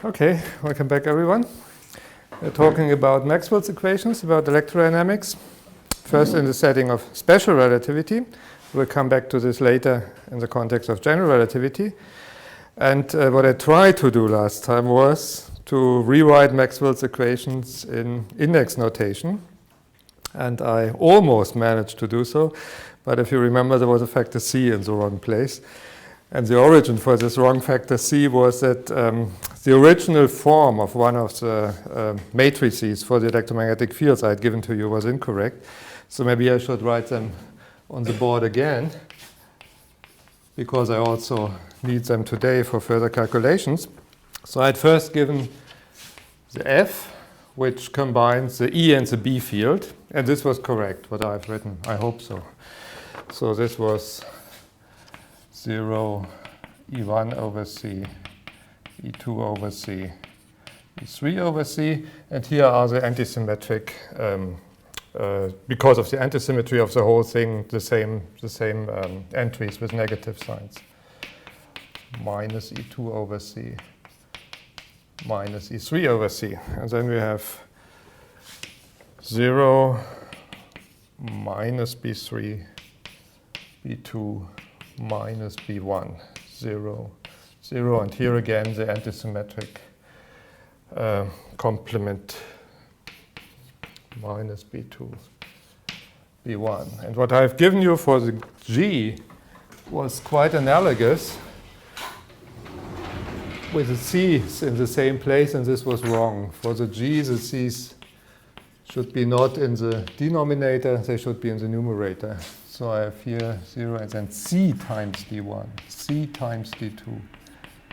Okay, welcome back everyone. We're talking about Maxwell's equations, about electrodynamics. First in the setting of special relativity. We'll come back to this later in the context of general relativity. And what I tried to do last time was to rewrite Maxwell's equations in index notation. And I almost managed to do so. But if you remember, there was a factor c in the wrong place. And the origin for this wrong factor c was that the original form of one of the matrices for the electromagnetic fields I had given to you was incorrect. So maybe I should write them on the board again, because I also need them today for further calculations. So I had first given the F, which combines the E and the B field. And this was correct, what I've written. I hope so. So this was 0 E1 over C, E2 over C, E3 over C. And here are the antisymmetric, because of the antisymmetry of the whole thing, the same entries with negative signs. Minus E2 over C, minus E3 over C. And then we have 0 minus B3, B2 minus B1, 0, 0. And here again the antisymmetric complement minus B2, B1. And what I've given you for the G was quite analogous with the C's in the same place, and this was wrong. For the G, the C's should be not in the denominator, they should be in the numerator. So I have here 0 and then C times D1, C times D2,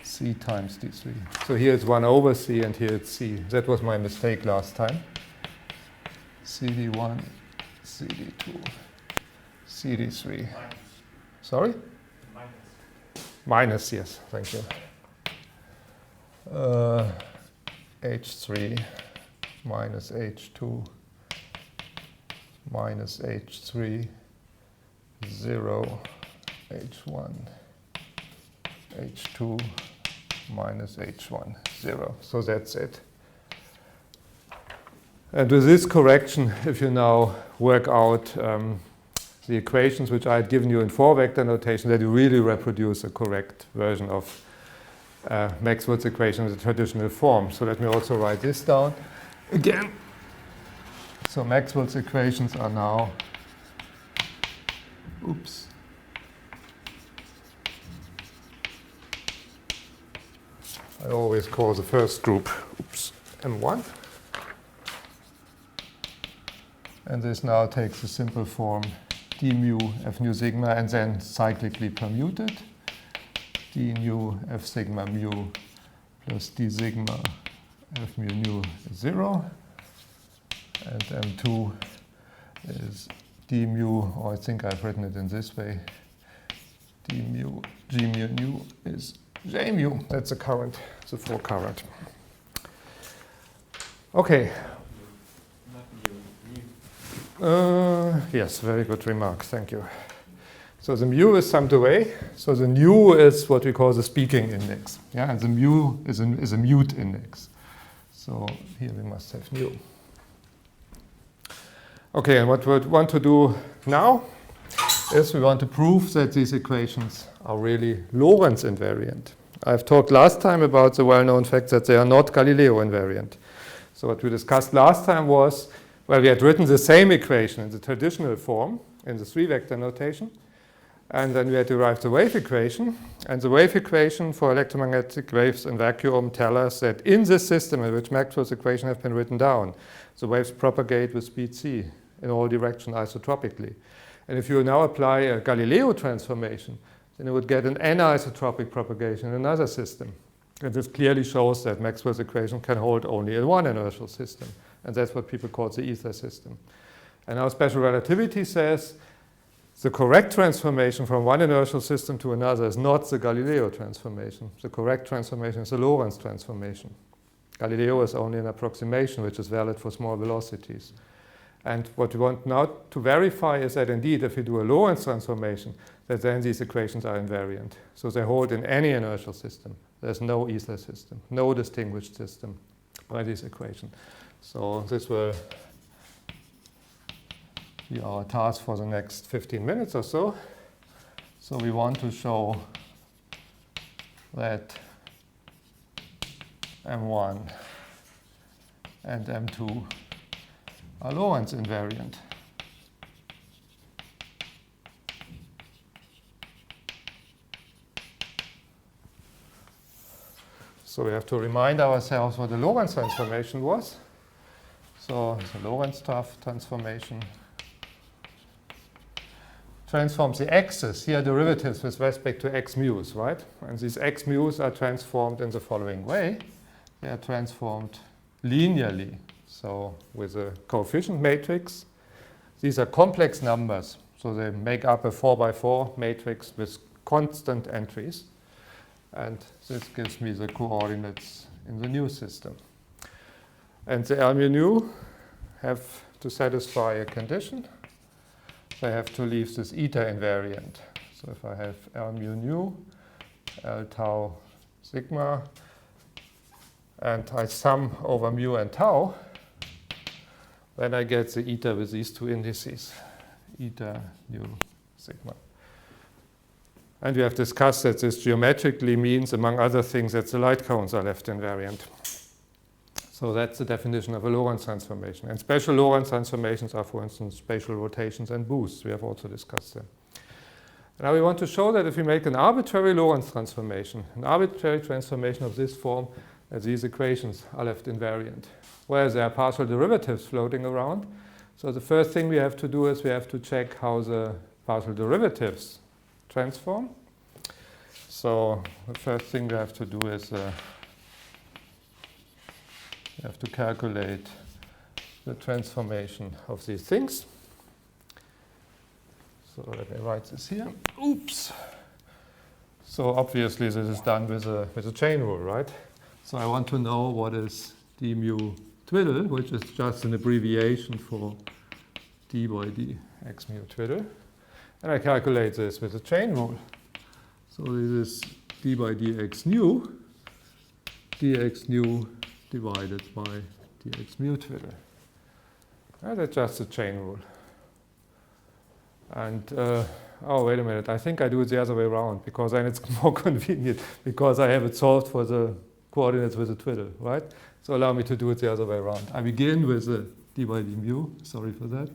C times D3. So here it's 1 over C and here it's C. That was my mistake last time. CD1, CD2, CD3. Sorry? Minus, yes, thank you. H3 minus H2 minus H3, 0, H1, H2 minus H1, 0. So that's it. And with this correction, if you now work out the equations which I had given you in 4-vector notation, that you really reproduce a correct version of Maxwell's equation in the traditional form. So let me also write this down again. So Maxwell's equations are now, oops, I always call the first group, oops, M1. And this now takes the simple form d mu f nu sigma and then cyclically permuted. D nu f sigma mu plus d sigma f mu nu is 0. And M2 is d mu, or I think I've written it in this way, d mu, g mu nu is j mu. That's the current, the full current. Okay. Yes, very good remark, thank you. So the mu is summed away. So the nu is what we call the speaking index. Yeah, and the mu is a mute index. So here we must have nu. Okay, and what we want to do now is we want to prove that these equations are really Lorentz invariant. I've talked last time about the well-known fact that they are not Galileo invariant. So what we discussed last time was, well, we had written the same equation in the traditional form, in the 3-vector notation, and then we had derived the wave equation. And the wave equation for electromagnetic waves in vacuum tell us that in this system in which Maxwell's equations have been written down, the waves propagate with speed c in all directions isotropically. And if you now apply a Galileo transformation, then you would get an anisotropic propagation in another system. And this clearly shows that Maxwell's equation can hold only in one inertial system. And that's what people call the ether system. And now special relativity says the correct transformation from one inertial system to another is not the Galileo transformation. The correct transformation is the Lorentz transformation. Galileo is only an approximation which is valid for small velocities. And what we want now to verify is that indeed if we do a Lorentz transformation, that then these equations are invariant. So they hold in any inertial system. There's no ether system, no distinguished system by this equation. So this will be our task for the next 15 minutes or so. So we want to show that M1 and M2 are Lorentz invariant. So we have to remind ourselves what the Lorentz transformation was. So the Lorentz transformation transforms the x's, here derivatives with respect to x mu's, right? And these x mu's are transformed in the following way. They are transformed linearly, so with a coefficient matrix. These are complex numbers, so they make up a 4x4 matrix with constant entries. And this gives me the coordinates in the new system. And the L mu nu have to satisfy a condition. They have to leave this eta invariant. So if I have L mu nu, L tau sigma, and I sum over mu and tau, then I get the eta with these two indices, eta nu sigma. And we have discussed that this geometrically means, among other things, that the light cones are left invariant. So that's the definition of a Lorentz transformation. And special Lorentz transformations are, for instance, spatial rotations and boosts. We have also discussed them. Now we want to show that if we make an arbitrary Lorentz transformation, an arbitrary transformation of this form, that these equations are left invariant, whereas there are partial derivatives floating around. So the first thing we have to do is we have to check how the partial derivatives transform. So the first thing we have to do is we have to calculate the transformation of these things. So let me write this here. Oops. So obviously this is done with a chain rule, right? So I want to know what is d mu twiddle, which is just an abbreviation for d by dx mu twiddle. And I calculate this with a chain rule. So this is d by dx nu divided by dx mu twiddle. That's just a chain rule. And, oh, wait a minute, I think I do it the other way around, because then it's more convenient, because I have it solved for the coordinates with a twiddle, right? So allow me to do it the other way around. I begin with a d by d mu, sorry for that.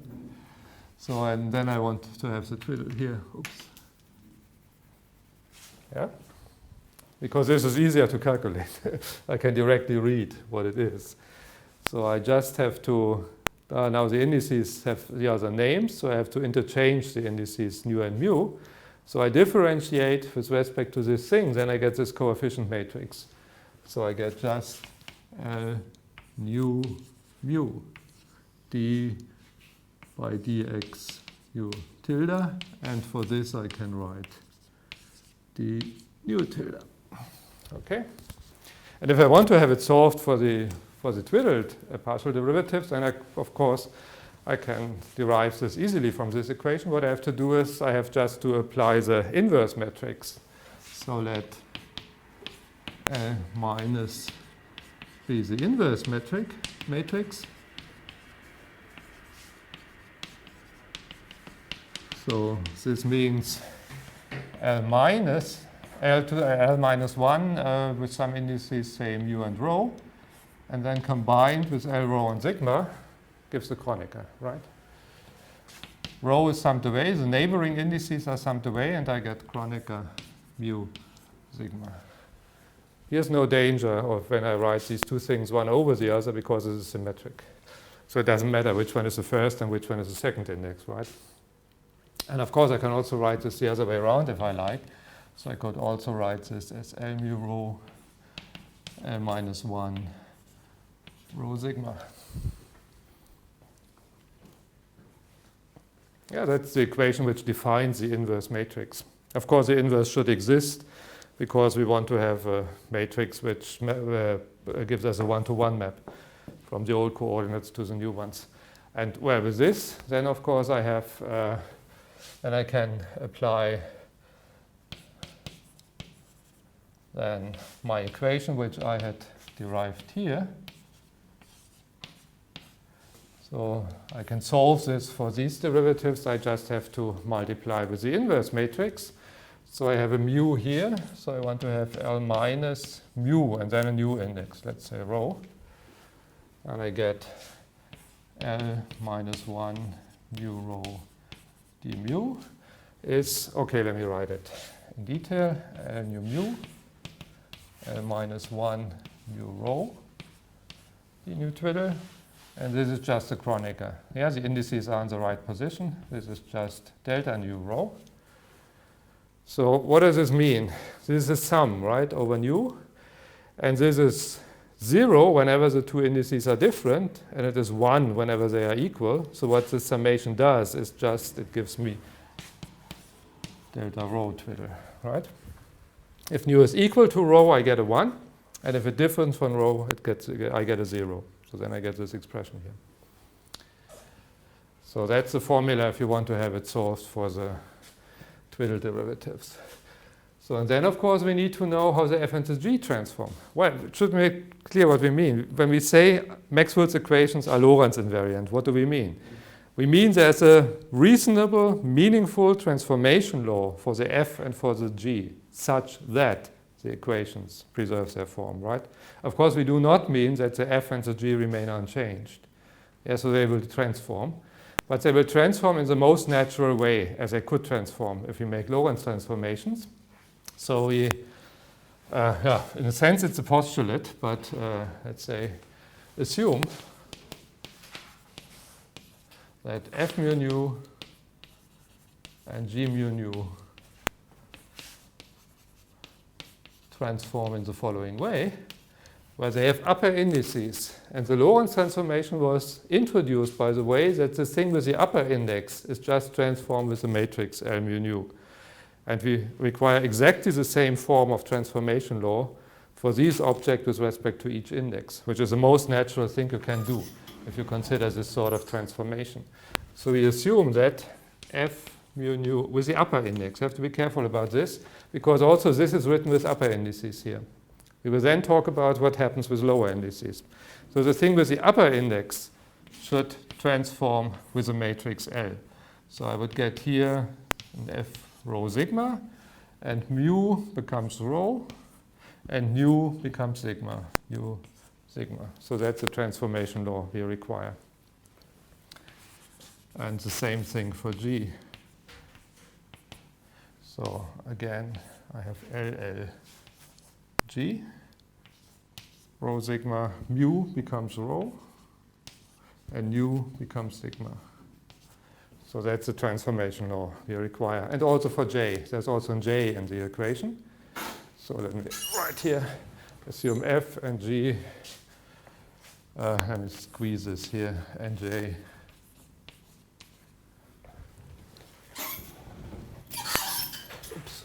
So, and then I want to have the twiddle here. Oops. Yeah? Because this is easier to calculate. I can directly read what it is. So I just have to, now the indices have the other names, so I have to interchange the indices nu and mu. So I differentiate with respect to this thing, then I get this coefficient matrix. So I get just nu mu d by dx u tilde, and for this I can write d u tilde. Okay? And if I want to have it solved for the twiddled partial derivatives, then of course I can derive this easily from this equation. What I have to do is I have just to apply the inverse matrix. So let minus be the inverse matrix. So this means L minus L minus 1 with some indices, say mu and rho, and then combined with L rho and sigma gives the Kronecker, right? Rho is summed away, the neighboring indices are summed away, and I get Kronecker mu sigma. Here's no danger of when I write these two things one over the other, because it is symmetric. So it doesn't matter which one is the first and which one is the second index, right? And of course I can also write this the other way around if I like. So I could also write this as L mu rho L minus 1 rho sigma. Yeah, that's the equation which defines the inverse matrix. Of course, the inverse should exist because we want to have a matrix which gives us a one-to-one map from the old coordinates to the new ones. And well, with this, then of course I have, then I can apply then my equation, which I had derived here. So I can solve this for these derivatives. I just have to multiply with the inverse matrix. So I have a mu here. So I want to have L minus mu and then a new index, let's say rho. And I get L minus 1 mu rho d mu is, okay, let me write it in detail. L nu mu, L minus 1 mu rho d nu twiddle. And this is just a Kronecker. Yeah, the indices are in the right position. This is just delta nu rho. So what does this mean? This is a sum, right, over nu. And this is 0 whenever the two indices are different, and it is 1 whenever they are equal. So what this summation does is just, it gives me delta rho twiddle, right? If nu is equal to rho, I get a 1. And if it differs from rho, I get a 0. So then I get this expression here. So that's the formula if you want to have it solved for the twiddle derivatives. So and then, of course, we need to know how the f and the g transform. Well, it should make clear what we mean. When we say Maxwell's equations are Lorentz invariant, what do we mean? We mean there's a reasonable, meaningful transformation law for the f and for the g, such that the equations preserve their form, right? Of course, we do not mean that the f and the g remain unchanged. Yeah, so they will transform. But they will transform in the most natural way, as they could transform if we make Lorentz transformations. So we, yeah, in a sense it's a postulate, but let's say, assume that f mu nu and g mu nu transform in the following way, where they have upper indices. And the Lorentz transformation was introduced by the way that the thing with the upper index is just transformed with the matrix L mu nu. And we require exactly the same form of transformation law for these objects with respect to each index, which is the most natural thing you can do if you consider this sort of transformation. So we assume that f mu nu with the upper index. You have to be careful about this, because also this is written with upper indices here. We will then talk about what happens with lower indices. So the thing with the upper index should transform with the matrix L. So I would get here an f rho sigma, and mu becomes rho, and nu becomes sigma, nu sigma. So that's the transformation law we require. And the same thing for G. So again, I have LL G, rho sigma, mu becomes rho, and nu becomes sigma. So that's the transformation law we require. And also for J, there's also a J in the equation. So let me write here, assume F and G, let me squeeze this here, and J. Oops.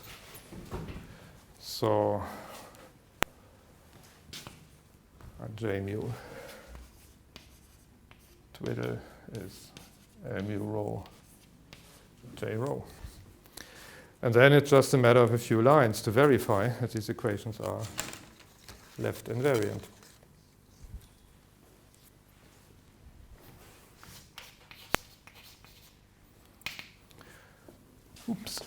So J mu twiddle is L mu rho J rho. And then it's just a matter of a few lines to verify that these equations are left invariant. Oops.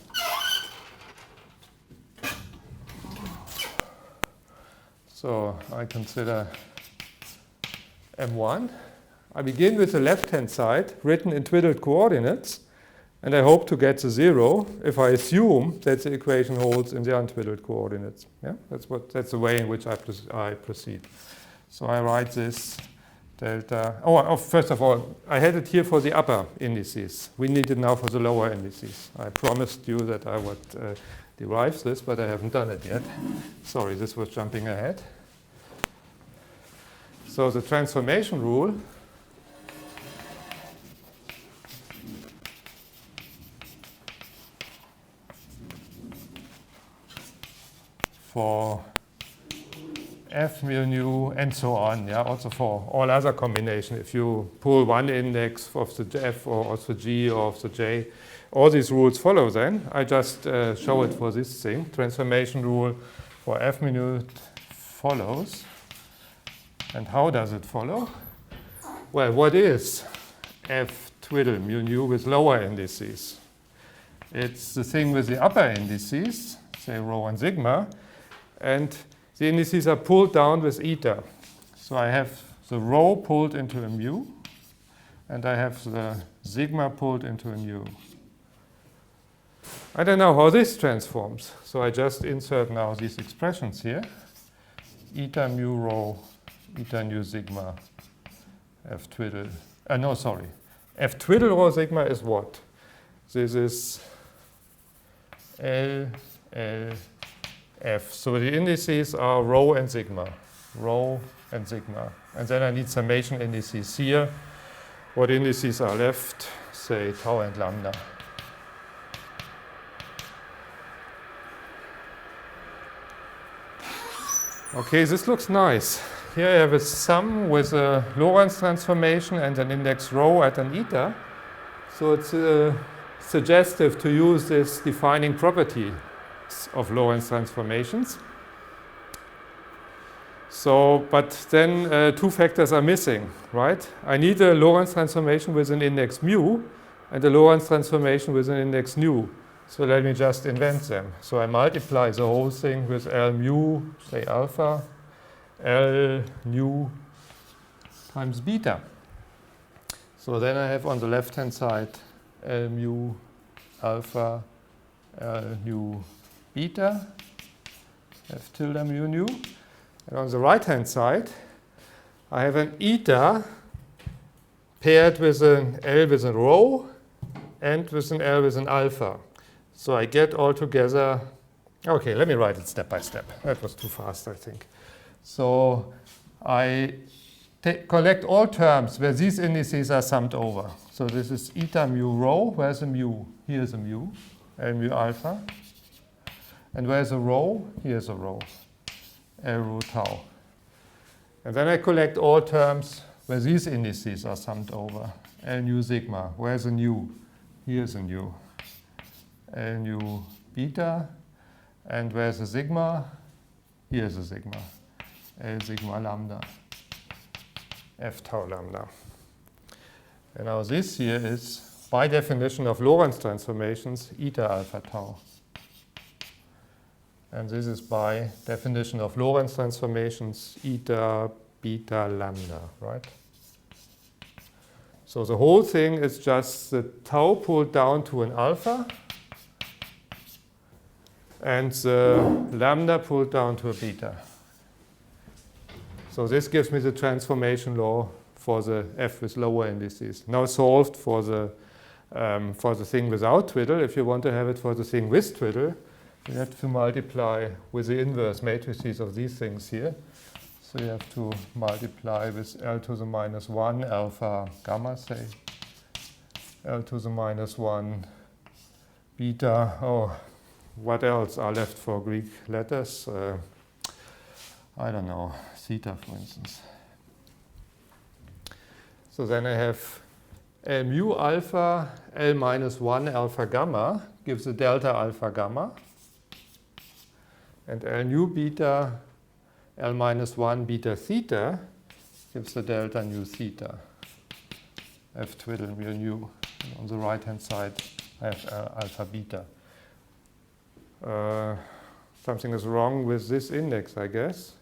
So I consider M1. I begin with the left-hand side written in twiddled coordinates, and I hope to get the 0 if I assume that the equation holds in the untwiddled coordinates. Yeah? That's the way in which I proceed. So I write this delta. Oh, first of all, I had it here for the upper indices. We need it now for the lower indices. I promised you that I would derive this, but I haven't done it yet. Sorry, this was jumping ahead. So the transformation rule for f mu nu and so on, yeah, also for all other combination. If you pull one index of the f or of the g or of the j, all these rules follow then. I just show it for this thing, transformation rule for f minute follows. And how does it follow? Well, what is f twiddle mu nu with lower indices? It's the thing with the upper indices, say rho and sigma, and the indices are pulled down with eta. So I have the rho pulled into a mu, and I have the sigma pulled into a nu. I don't know how this transforms, so I just insert now these expressions here. Eta mu rho, eta nu sigma, f twiddle. No, sorry. F twiddle rho sigma is what? This is L, L, F. So the indices are rho and sigma. Rho and sigma. And then I need summation indices here. What indices are left? Say tau and lambda. Okay, this looks nice. Here I have a sum with a Lorentz transformation and an index rho at an eta. So it's suggestive to use this defining property of Lorentz transformations. So, but then two factors are missing, right? I need a Lorentz transformation with an index mu and a Lorentz transformation with an index nu. So let me just invent them. So I multiply the whole thing with L mu, say alpha, L nu times beta. So then I have on the left-hand side L mu alpha, L nu beta, F tilde mu nu. And on the right-hand side, I have an eta paired with an L with a rho and with an L with an alpha. So I get all together, okay, let me write it step by step. That was too fast, I think. So I collect all terms where these indices are summed over. So this is eta mu rho. Where's a mu? Here's a mu, L mu alpha. And where's a rho? Here's a rho, L rho tau. And then I collect all terms where these indices are summed over. L nu sigma. Where's a nu? Here's a nu, L nu beta. And where's a sigma? Here's a sigma, L sigma lambda, F tau lambda. And now this here is, by definition of Lorentz transformations, eta alpha tau. And this is by definition of Lorentz transformations, eta beta lambda, right? So the whole thing is just the tau pulled down to an alpha and the lambda pulled down to a beta. So this gives me the transformation law for the f with lower indices. Now solved for the thing without twiddle. If you want to have it for the thing with twiddle, you have to multiply with the inverse matrices of these things here. So you have to multiply with L to the minus 1 alpha gamma, say, L to the minus 1 beta. Oh, what else are left for Greek letters? I don't know, theta, for instance. So then I have L mu alpha, L minus 1 alpha gamma gives a delta alpha gamma. And L nu beta, L minus 1 beta theta gives a delta nu theta, F twiddle mu nu. And on the right-hand side, I have alpha beta. Something is wrong with this index, I guess.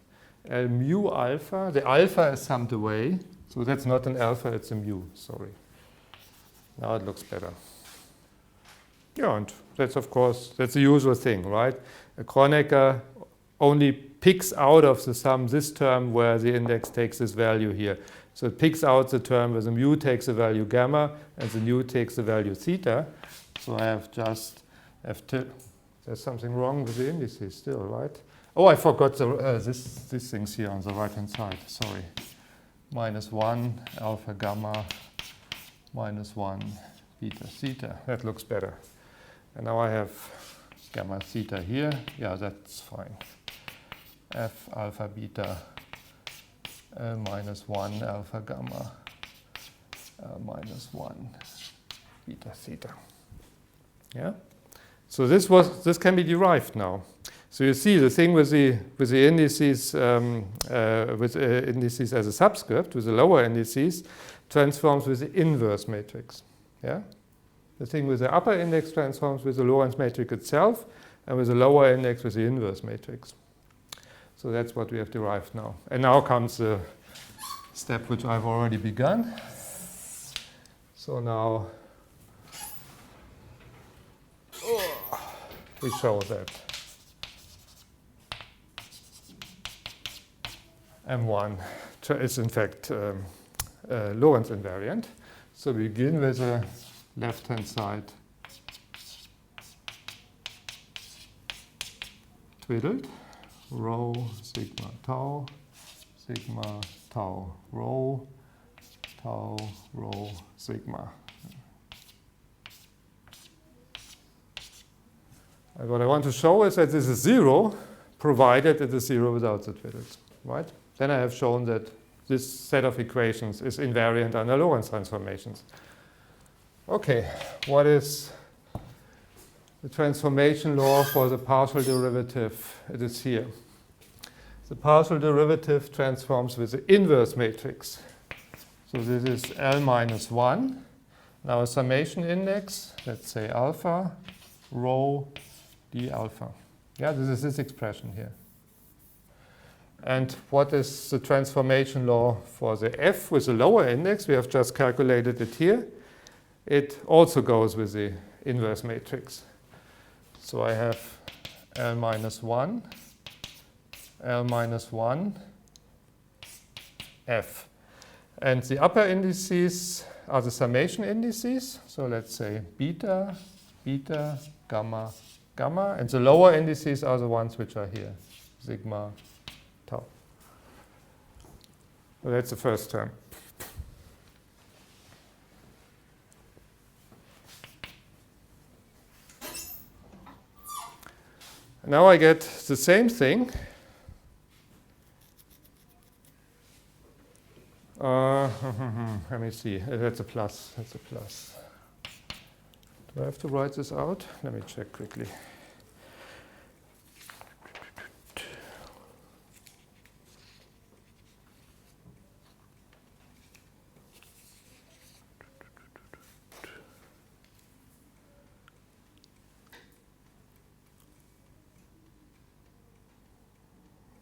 L mu alpha, the alpha is summed away. So that's not an alpha, it's a mu, sorry. Now it looks better. Yeah, and that's of course, that's the usual thing, right? A Kronecker only picks out of the sum this term where the index takes this value here. So it picks out the term where the mu takes the value gamma and the nu takes the value theta. So I have just F tilde. There's something wrong with the indices still, right? Oh, I forgot this things here on the right-hand side, sorry. Minus 1 alpha gamma, minus 1 beta theta. That looks better. And now I have gamma theta here. Yeah, that's fine. F alpha beta L minus 1 alpha gamma L minus 1 beta theta. Yeah? So this can be derived now. So you see the thing with the indices indices as a subscript with the lower indices transforms with the inverse matrix. Yeah, the thing with the upper index transforms with the Lorentz matrix itself, and with the lower index with the inverse matrix. So that's what we have derived now. And now comes the step which I've already begun. So now we show that M1 is in fact Lorentz invariant. So we begin with the left-hand side twiddled, rho, sigma, tau, rho, sigma. And what I want to show is that this is 0, provided it is 0 without the twiddles, right? Then I have shown that this set of equations is invariant under Lorentz transformations. Okay, what is the transformation law for the partial derivative? It is here. The partial derivative transforms with the inverse matrix. So this is L minus 1. Now a summation index, let's say alpha, rho, d alpha. Yeah, this is this expression here. And what is the transformation law for the f with the lower index? We have just calculated it here. It also goes with the inverse matrix. So I have L minus 1, f. And the upper indices are the summation indices. So let's say beta, gamma, gamma. And the lower indices are the ones which are here, sigma, tau. So that's the first term. Now I get the same thing. Let me see. That's a plus. That's a plus. Do I have to write this out? Let me check quickly.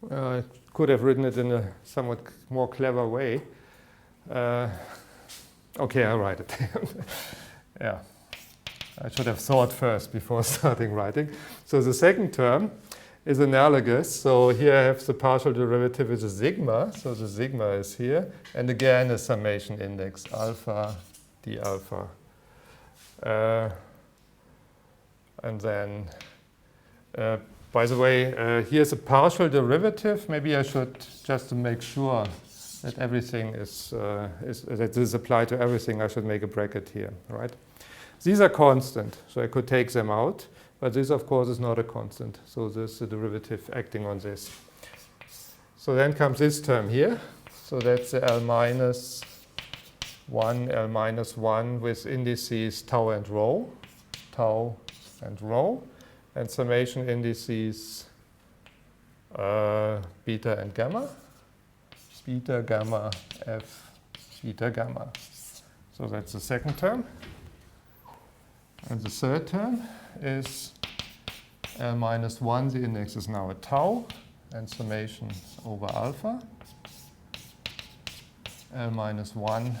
I could have written it in a somewhat more clever way. Okay, I'll write it. Yeah, I should have thought first before starting writing. So the second term is analogous. So here I have the partial derivative with a sigma. So the sigma is here. And again, a summation index, alpha, d alpha. And then by the way, here's a partial derivative. Maybe I should, just to make sure that everything is that this is applied to everything, I should make a bracket here, right? These are constant, so I could take them out. But this, of course, is not a constant. So this is the derivative acting on this. So then comes this term here. So that's the L minus 1 with indices tau and rho, and summation indices beta and gamma, beta, gamma, f, beta, gamma. So that's the second term. And the third term is L minus 1, the index is now a tau, and summation over alpha. L minus 1,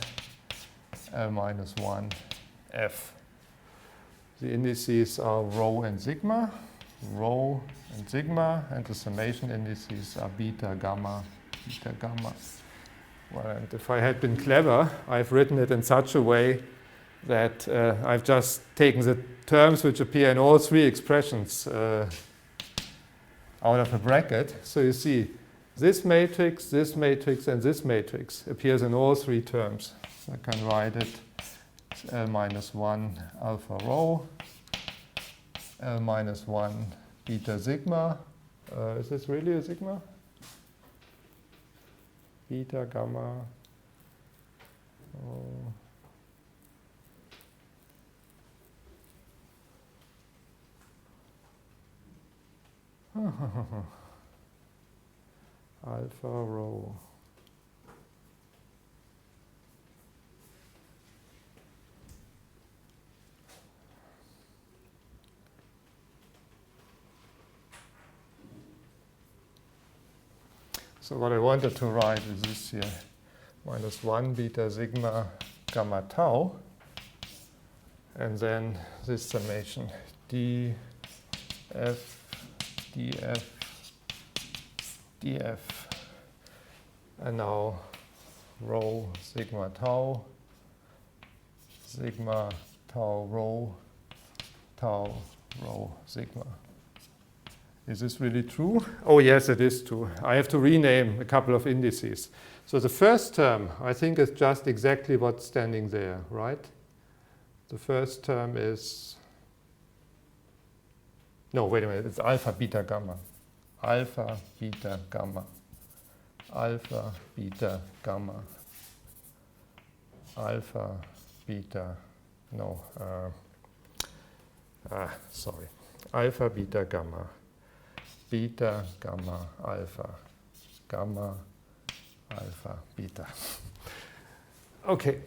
f. The indices are rho and sigma, and the summation indices are beta, gamma. Well, and if I had been clever, I've written it in such a way that I've just taken the terms which appear in all three expressions out of a bracket. So you see, this matrix, and this matrix appears in all three terms. So I can write it L minus 1 alpha rho, L minus 1 beta sigma. Is this really a sigma? Beta, gamma. alpha rho. So what I wanted to write is this here, minus 1 beta sigma gamma tau, and then this summation df, df, df, and now rho sigma tau rho tau rho sigma. Is this really true? Oh yes, it is true. I have to rename a couple of indices. So the first term, I think, is just exactly what's standing there, right? The first term is, no, wait a minute, it's alpha, beta, gamma. Alpha, beta, gamma. Alpha, beta, gamma. Alpha, beta, no, sorry. Alpha, beta, gamma. Beta, gamma, alpha, gamma, alpha, beta. Okay,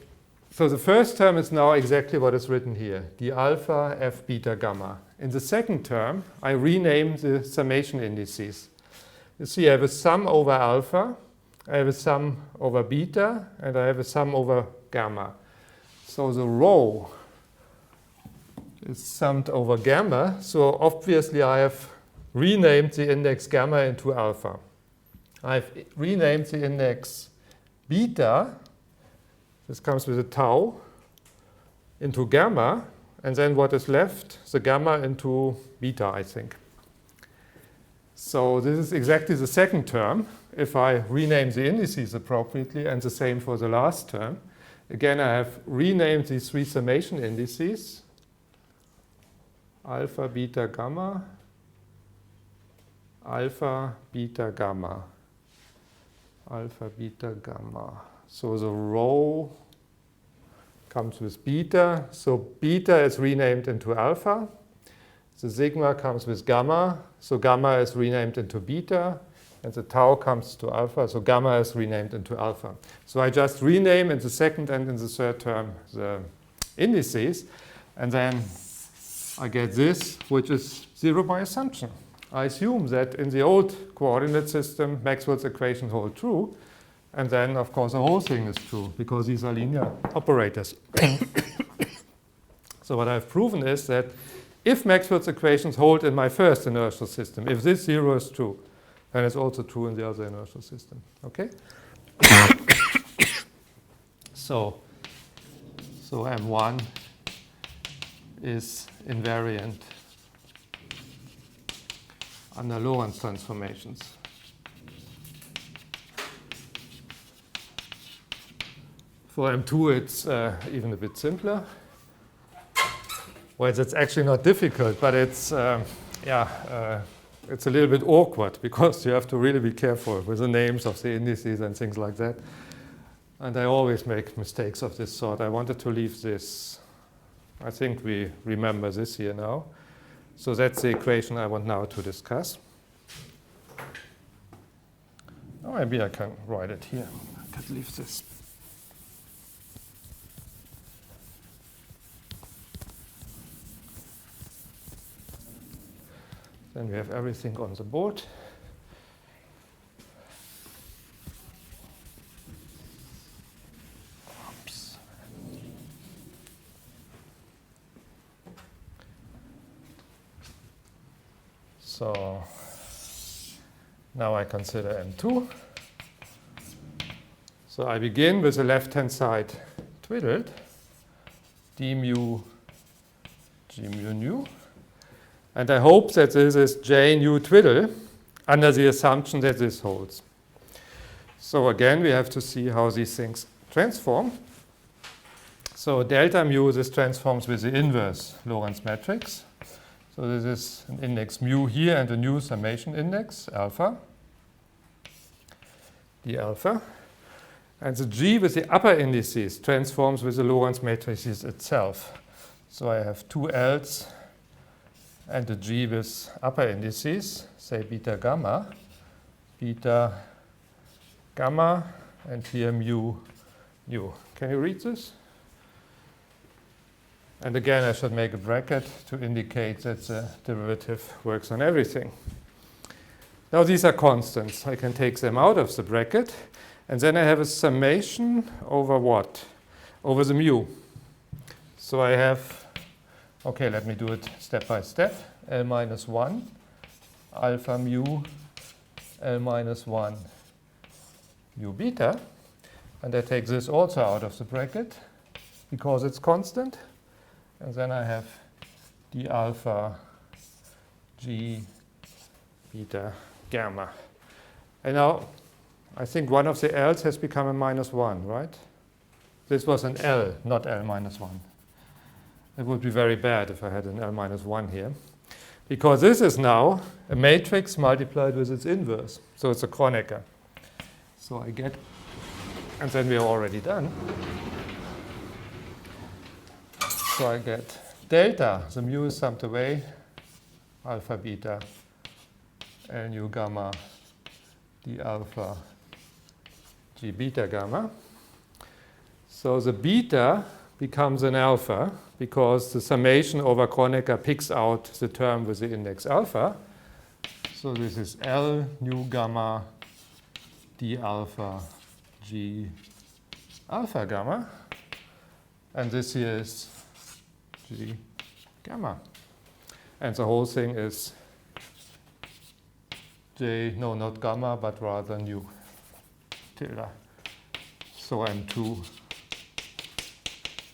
so the first term is now exactly what is written here, the alpha f beta gamma. In the second term, I rename the summation indices. You see, I have a sum over alpha, I have a sum over beta, and I have a sum over gamma. So the rho is summed over gamma, so obviously I have renamed the index gamma into alpha. I've renamed the index beta, this comes with a tau, into gamma, and then what is left, the gamma into beta, I think. So this is exactly the second term, if I rename the indices appropriately, and the same for the last term. Again, I have renamed these three summation indices, alpha, beta, gamma, alpha, beta, gamma, alpha, beta, gamma. So the rho comes with beta. So beta is renamed into alpha. The sigma comes with gamma. So gamma is renamed into beta. And the tau comes to alpha. So gamma is renamed into alpha. So I just rename in the second and in the third term the indices. And then I get this, which is 0 by assumption. I assume that in the old coordinate system, Maxwell's equations hold true. And then, of course, the whole thing is true, because these are linear operators. So what I've proven is that if Maxwell's equations hold in my first inertial system, if this 0 is true, then it's also true in the other inertial system. Okay? So M1 is invariant under Lorentz transformations. For M2, it's even a bit simpler. Well, it's actually not difficult, but it's it's a little bit awkward, because you have to really be careful with the names of the indices and things like that. And I always make mistakes of this sort. I wanted to leave this. I think we remember this here now. So that's the equation I want now to discuss. Oh, maybe I can write it here. I could leave this. Then we have everything on the board. Oops. So now I consider M2. So I begin with the left-hand side twiddled, d mu g mu nu. And I hope that this is J nu twiddle under the assumption that this holds. So again, we have to see how these things transform. So delta mu, this transforms with the inverse Lorentz matrix. So this is an index mu here and a new summation index, alpha, d alpha. And the G with the upper indices transforms with the Lorentz matrices itself. So I have two L's and the G with upper indices, say beta, gamma, and here mu, nu. Can you read this? And again, I should make a bracket to indicate that the derivative works on everything. Now these are constants. I can take them out of the bracket. And then I have a summation over what? Over the mu. So I have, okay, let me do it step by step. L minus 1, alpha mu, L minus 1, mu beta. And I take this also out of the bracket because it's constant. And then I have d alpha g beta gamma. And now I think one of the L's has become a minus 1, right? This was an L, not L minus 1. It would be very bad if I had an L minus 1 here. Because this is now a matrix multiplied with its inverse. So it's a Kronecker. So I get, and then we are already done. So I get delta, the mu is summed away, alpha beta, L nu gamma, d alpha, g beta gamma. So the beta becomes an alpha because the summation over Kronecker picks out the term with the index alpha. So this is L nu gamma d alpha g alpha gamma. And this here is g gamma. And the whole thing is j, no, not gamma, but rather nu tilde. So M2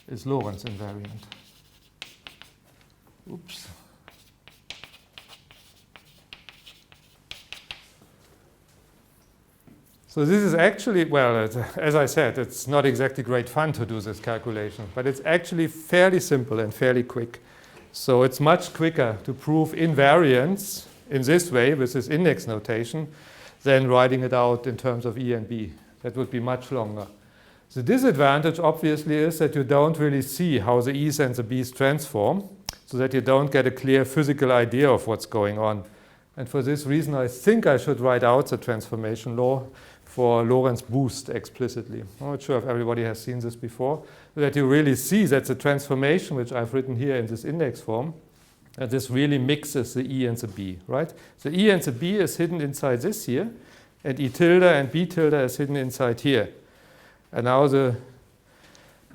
is Lorentz invariant. Oops. So this is actually, well, as I said, it's not exactly great fun to do this calculation, but it's actually fairly simple and fairly quick. So it's much quicker to prove invariance in this way with this index notation than writing it out in terms of E and B. That would be much longer. The disadvantage obviously is that you don't really see how the E's and the B's transform, so that you don't get a clear physical idea of what's going on. And for this reason, I think I should write out the transformation law for Lorentz boost explicitly. I'm not sure if everybody has seen this before, so that you really see that the transformation, which I've written here in this index form, that this really mixes the E and the B, right? The E and the B is hidden inside this here, and E tilde and B tilde is hidden inside here. And now the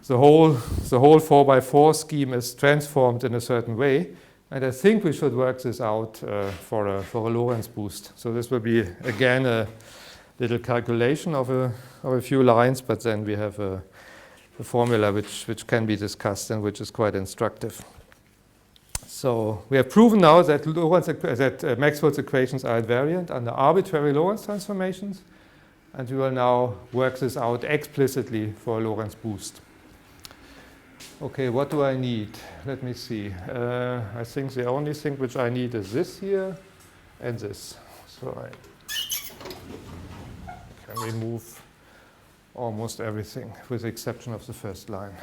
whole 4x4 scheme is transformed in a certain way. And I think we should work this out for a Lorentz boost. So this will be, again, a little calculation of a few lines, but then we have a formula which can be discussed and which is quite instructive. So we have proven now that Maxwell's equations are invariant under arbitrary Lorentz transformations. And we will now work this out explicitly for a Lorentz boost. Okay, what do I need? Let me see. I think the only thing which I need is this here and this. So I can remove almost everything with the exception of the first line.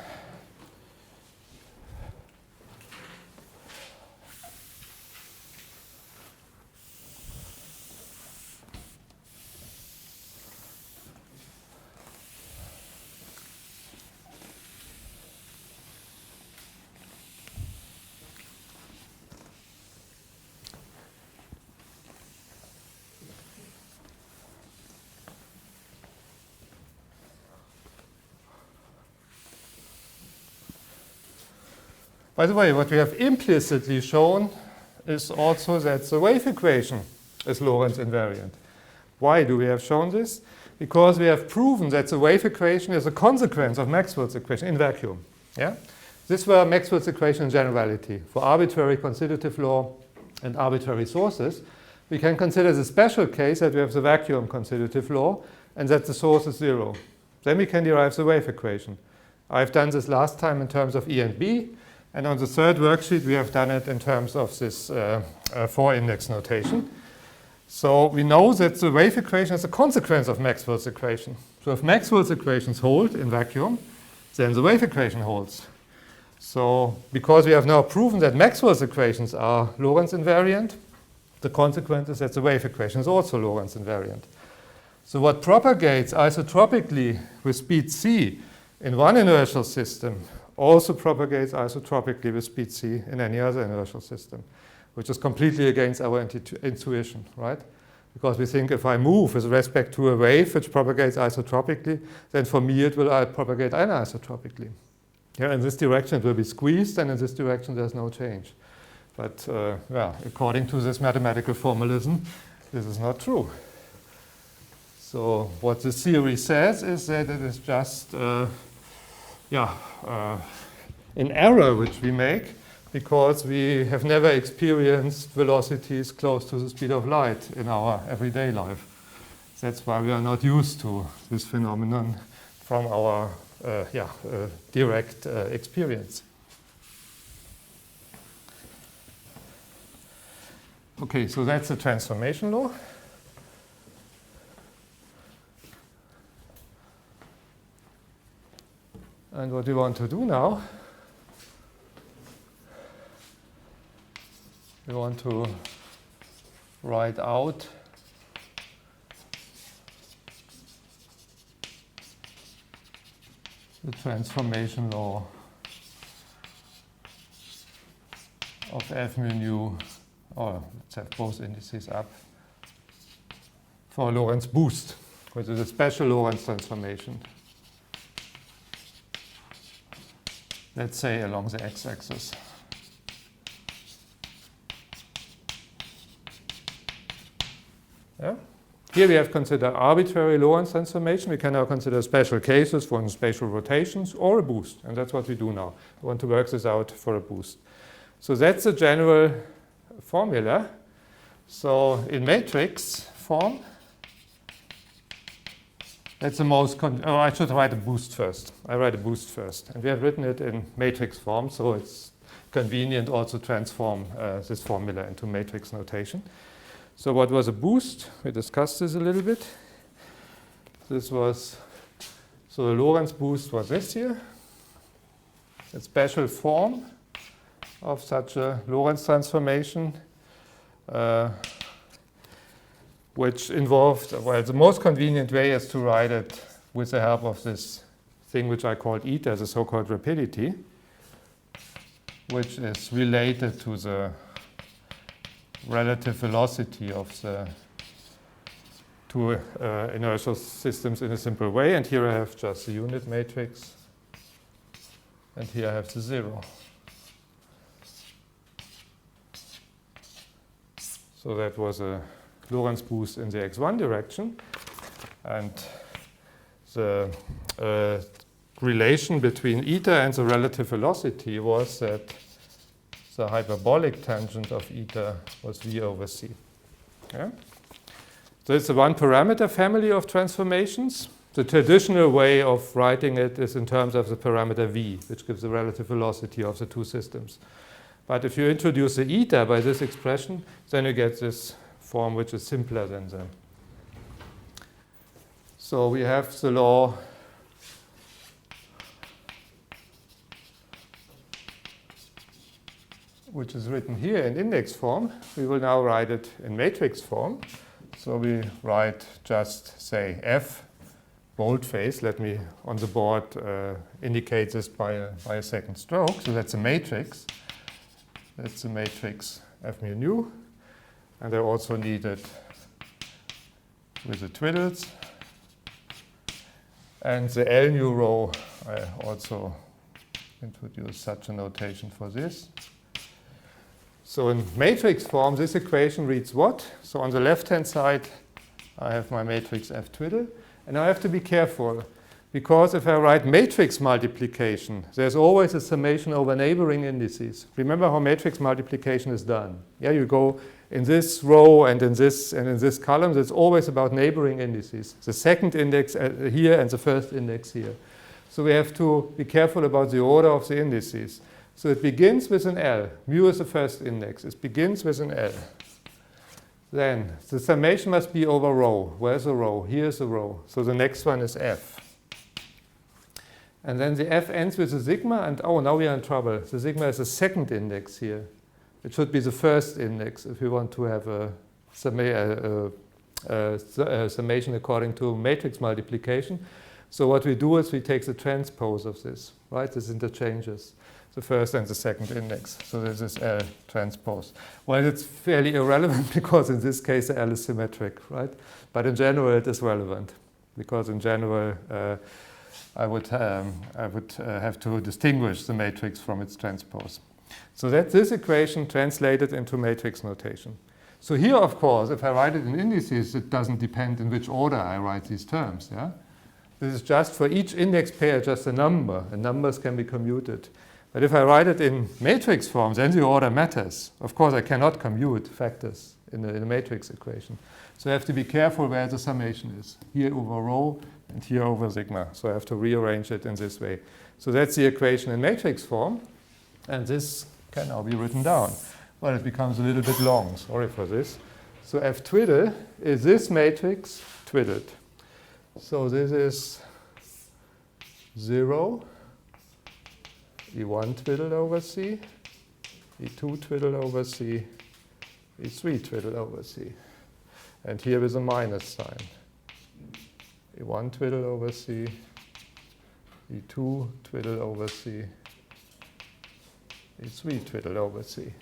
By the way, what we have implicitly shown is also that the wave equation is Lorentz invariant. Why do we have shown this? Because we have proven that the wave equation is a consequence of Maxwell's equation in vacuum. Yeah? This were Maxwell's equation in generality. For arbitrary constitutive law and arbitrary sources, we can consider the special case that we have the vacuum constitutive law and that the source is 0. Then we can derive the wave equation. I've done this last time in terms of E and B. And on the third worksheet, we have done it in terms of this 4-index notation. So we know that the wave equation is a consequence of Maxwell's equation. So if Maxwell's equations hold in vacuum, then the wave equation holds. So because we have now proven that Maxwell's equations are Lorentz invariant, the consequence is that the wave equation is also Lorentz invariant. So what propagates isotropically with speed c in one inertial system also propagates isotropically with speed c in any other inertial system, which is completely against our intuition, right? Because we think if I move with respect to a wave which propagates isotropically, then for me it will propagate anisotropically. Yeah, in this direction it will be squeezed, and in this direction there's no change. But well, according to this mathematical formalism, this is not true. So what the theory says is that it is just an error which we make because we have never experienced velocities close to the speed of light in our everyday life. That's why we are not used to this phenomenon from our direct experience. Okay, so that's the transformation law. And what we want to do now, we want to write out the transformation law of F mu nu, or let's have both indices up, for a Lorentz boost, which is a special Lorentz transformation. Let's say along the x-axis. Yeah? Here we have considered arbitrary Lorentz transformation. We can now consider special cases for spatial rotations or a boost. And that's what we do now. We want to work this out for a boost. So that's the general formula. So in matrix form, that's the most, I should write a boost first. I write a boost first. And we have written it in matrix form, so it's convenient also to transform this formula into matrix notation. So what was a boost? We discussed this a little bit. This was, so the Lorentz boost was this here. A special form of such a Lorentz transformation, which involved, well, the most convenient way is to write it with the help of this thing which I called eta, the so-called rapidity, which is related to the relative velocity of the two inertial systems in a simple way. And here I have just the unit matrix, and here I have the zero. So that was a Lorentz boost in the x1 direction. And the relation between eta and the relative velocity was that the hyperbolic tangent of eta was v over c. Yeah? So it's a one-parameter family of transformations. The traditional way of writing it is in terms of the parameter v, which gives the relative velocity of the two systems. But if you introduce the eta by this expression, then you get this form which is simpler than the. So we have the law which is written here in index form. We will now write it in matrix form. So we write just, say, F boldface. Let me, on the board, indicate this by a second stroke. So that's a matrix. That's the matrix F mu nu. And I also need it with the twiddles. And the L nu row, I also introduce such a notation for this. So in matrix form, this equation reads what? So on the left-hand side, I have my matrix F twiddle. And I have to be careful, because if I write matrix multiplication, there's always a summation over neighboring indices. Remember how matrix multiplication is done. Yeah, you go in this row and in this column. It's always about neighboring indices. The second index here and the first index here. So we have to be careful about the order of the indices. So it begins with an L. Mu is the first index. It begins with an L. Then the summation must be over row. Where's the row? Here's the row. So the next one is F. And then the F ends with a sigma, and oh, now we are in trouble. The sigma is the second index here. It should be the first index if we want to have a summation according to matrix multiplication. So what we do is we take the transpose of this, right? This interchanges the first and the second index. So this is L transpose. Well, it's fairly irrelevant because in this case the L is symmetric, right? But in general it is relevant because in general I would have to distinguish the matrix from its transpose. So that's this equation translated into matrix notation. So here, of course, if I write it in indices, it doesn't depend in which order I write these terms. Yeah? This is just for each index pair, just a number, and numbers can be commuted. But if I write it in matrix form, then the order matters. Of course, I cannot commute factors in the matrix equation. So I have to be careful where the summation is. Here over rho and here over sigma. So I have to rearrange it in this way. So that's the equation in matrix form. And this can now be written down. Well, it becomes a little bit long. Sorry for this. So F twiddle is this matrix twiddled. So this is 0, E1 twiddled over C, E2 twiddled over C, E3 twiddled over C. And here is a minus sign. E1 twiddled over C, E2 twiddled over C, E3 twiddled over C.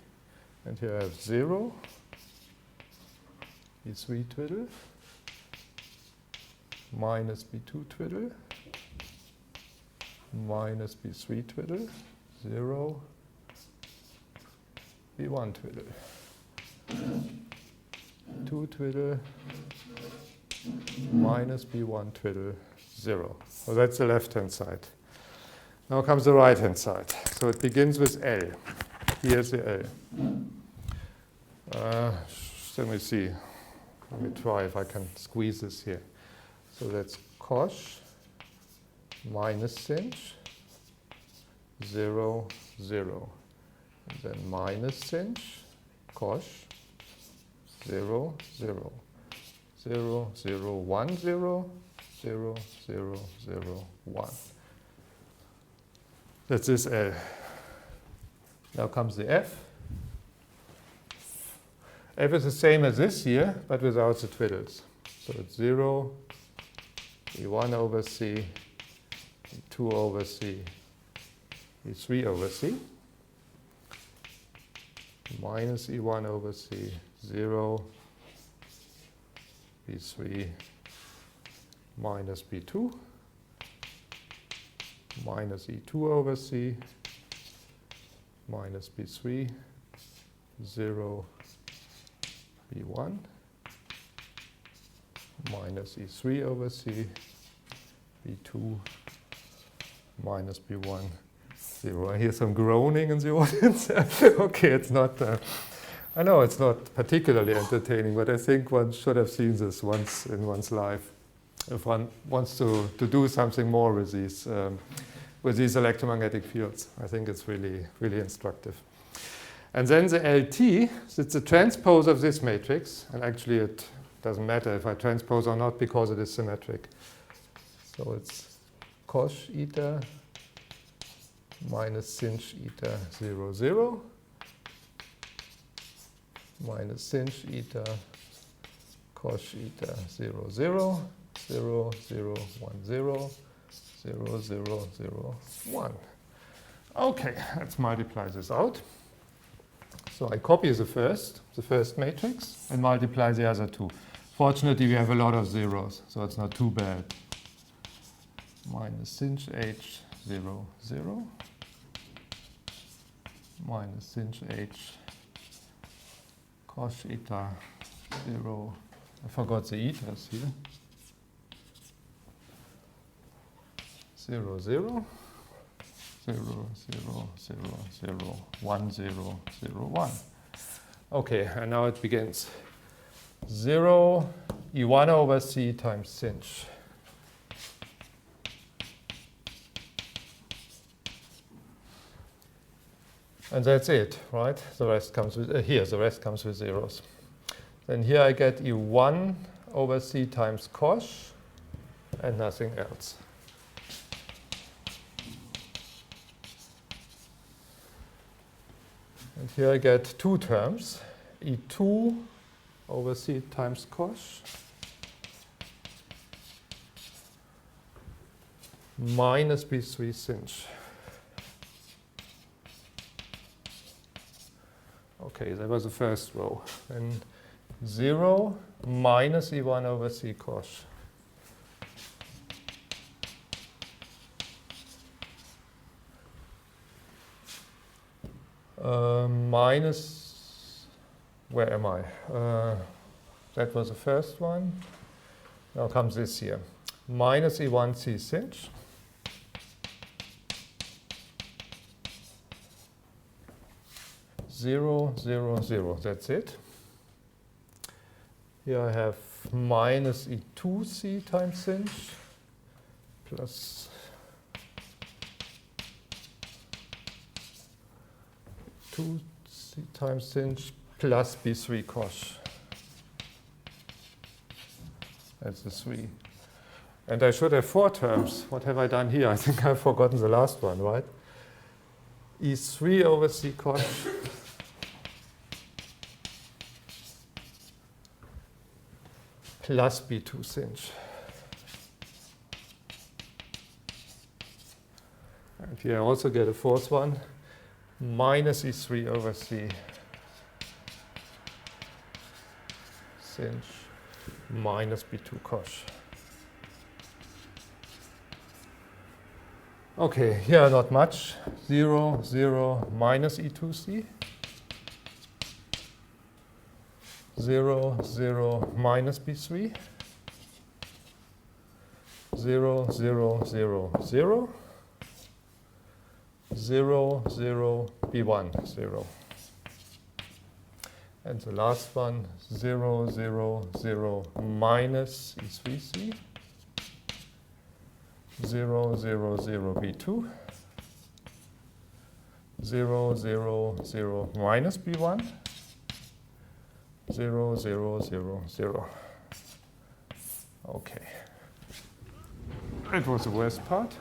And here I have 0, E3 twiddle, minus B2 twiddle, minus B3 twiddle, 0, B1 twiddle, 2 twiddle, minus B1 twiddle, 0. So that's the left-hand side. Now comes the right-hand side. So it begins with L. Here's the L. Let me see. Let me try if I can squeeze this here. So that's cosh minus sinh 0, 0. And then minus sinh cosh 0, 0. 0, 0, 1, 0, 0, 0, 0, 1. That's this L. Now comes the F. F is the same as this here, but without the twiddles. So it's 0, E1 over C, E2 over C, E3 over C, minus E1 over C, 0, B3, minus B2, minus E2 over C, minus B3, 0, B1, minus E3 over C, B2, minus B1, 0. I hear some groaning in the audience. Okay, it's not, I know it's not particularly entertaining, but I think one should have seen this once in one's life if one wants to do something more with these electromagnetic fields. I think it's really, really instructive. And then the LT, it's the transpose of this matrix, and actually it doesn't matter if I transpose or not because it is symmetric. So it's cosh eta minus sinh eta 0, 0, minus sinh eta cosh eta 0, 0, 0, 0, 1, 0, 0, 0, 0, 1. Okay, let's multiply this out. So I copy the first matrix, and multiply the other two. Fortunately, we have a lot of zeros, so it's not too bad. Minus sinh h 0, 0, minus sinh h cosh eta 0. I forgot the etas here. 0, 0. 0, 0, 0, 0, 1, 0, 0, 1. Okay, and now it begins. 0, E1 over C times sinh. And that's it, right? The rest comes with, here, the rest comes with zeros. Then here I get E1 over C times cosh and nothing else. And here I get two terms, E2 over C times cosh minus B3 sinh. Okay, that was the first row. And 0 minus E1 over C cosh. Minus, where am I? That was the first one. Now comes this here. Minus E1 C sinh. Zero, zero, zero. That's it. Here I have minus E2 C times sinh plus C times sinh plus B3 cosh. That's the 3. And I should have 4 terms. What have I done here? I think I've forgotten the last one, right? E3 over C cosh plus B2 sinh. And here I also get a fourth one. Minus E3 over C sinh minus B2 cosh. Okay, here not much. 0, 0, minus E2C. 0, 0, minus B3. 0, 0, 0, 0. 0, 0, B1, 0. And the last one, 0, 0, 0, minus E3C. 0, 0, 0, B2. 0, 0, 0, minus B1. 0, 0, 0, 0. Okay. That was the worst part.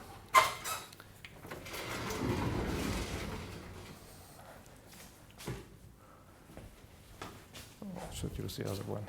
Should use the other one.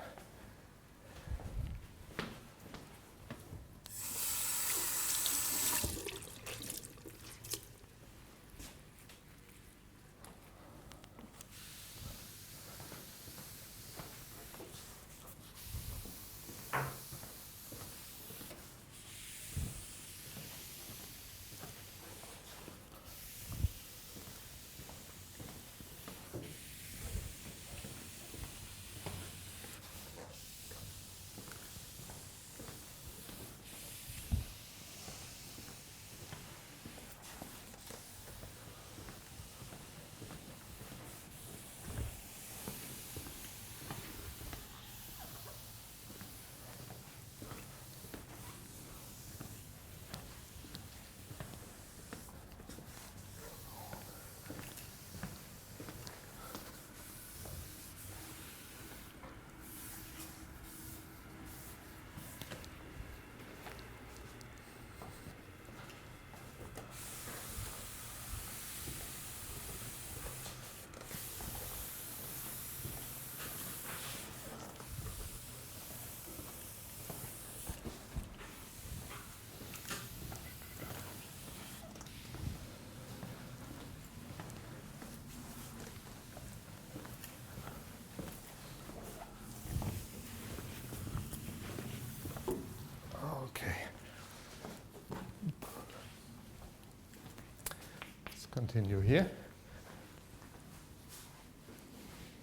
Continue here.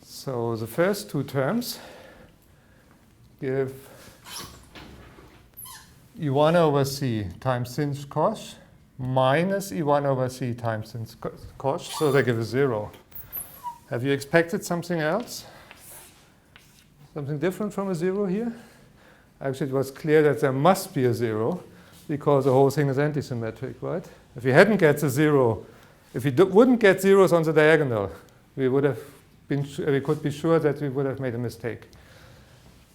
So the first two terms give E1 over C times sinh cosh minus E1 over C times sinh cosh, so they give a 0. Have you expected something else? Something different from a 0 here? Actually, it was clear that there must be a 0 because the whole thing is antisymmetric, right? If we hadn't get the 0, if we wouldn't get zeros on the diagonal, we would have been we could be sure that we would have made a mistake.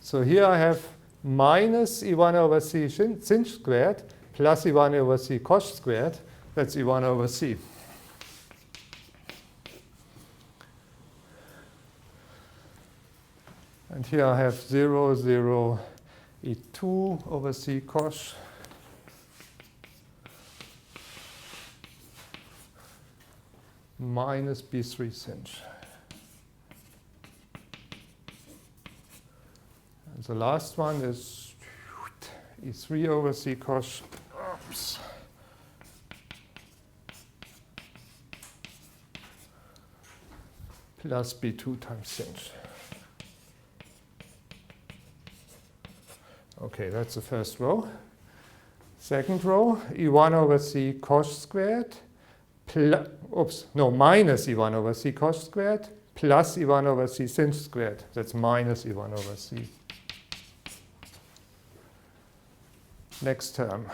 So here I have minus E1 over C sinh squared plus E1 over C cosh squared. That's E1 over C. And here I have 0, 0, E2 over C cosh minus B3 sinh. And the last one is E3 over C cosh plus B2 times sinh. Okay, that's the first row. Second row, E1 over C cosh squared, minus E1 over C cosh squared, plus E1 over C sinh squared. That's minus E1 over C. Next term,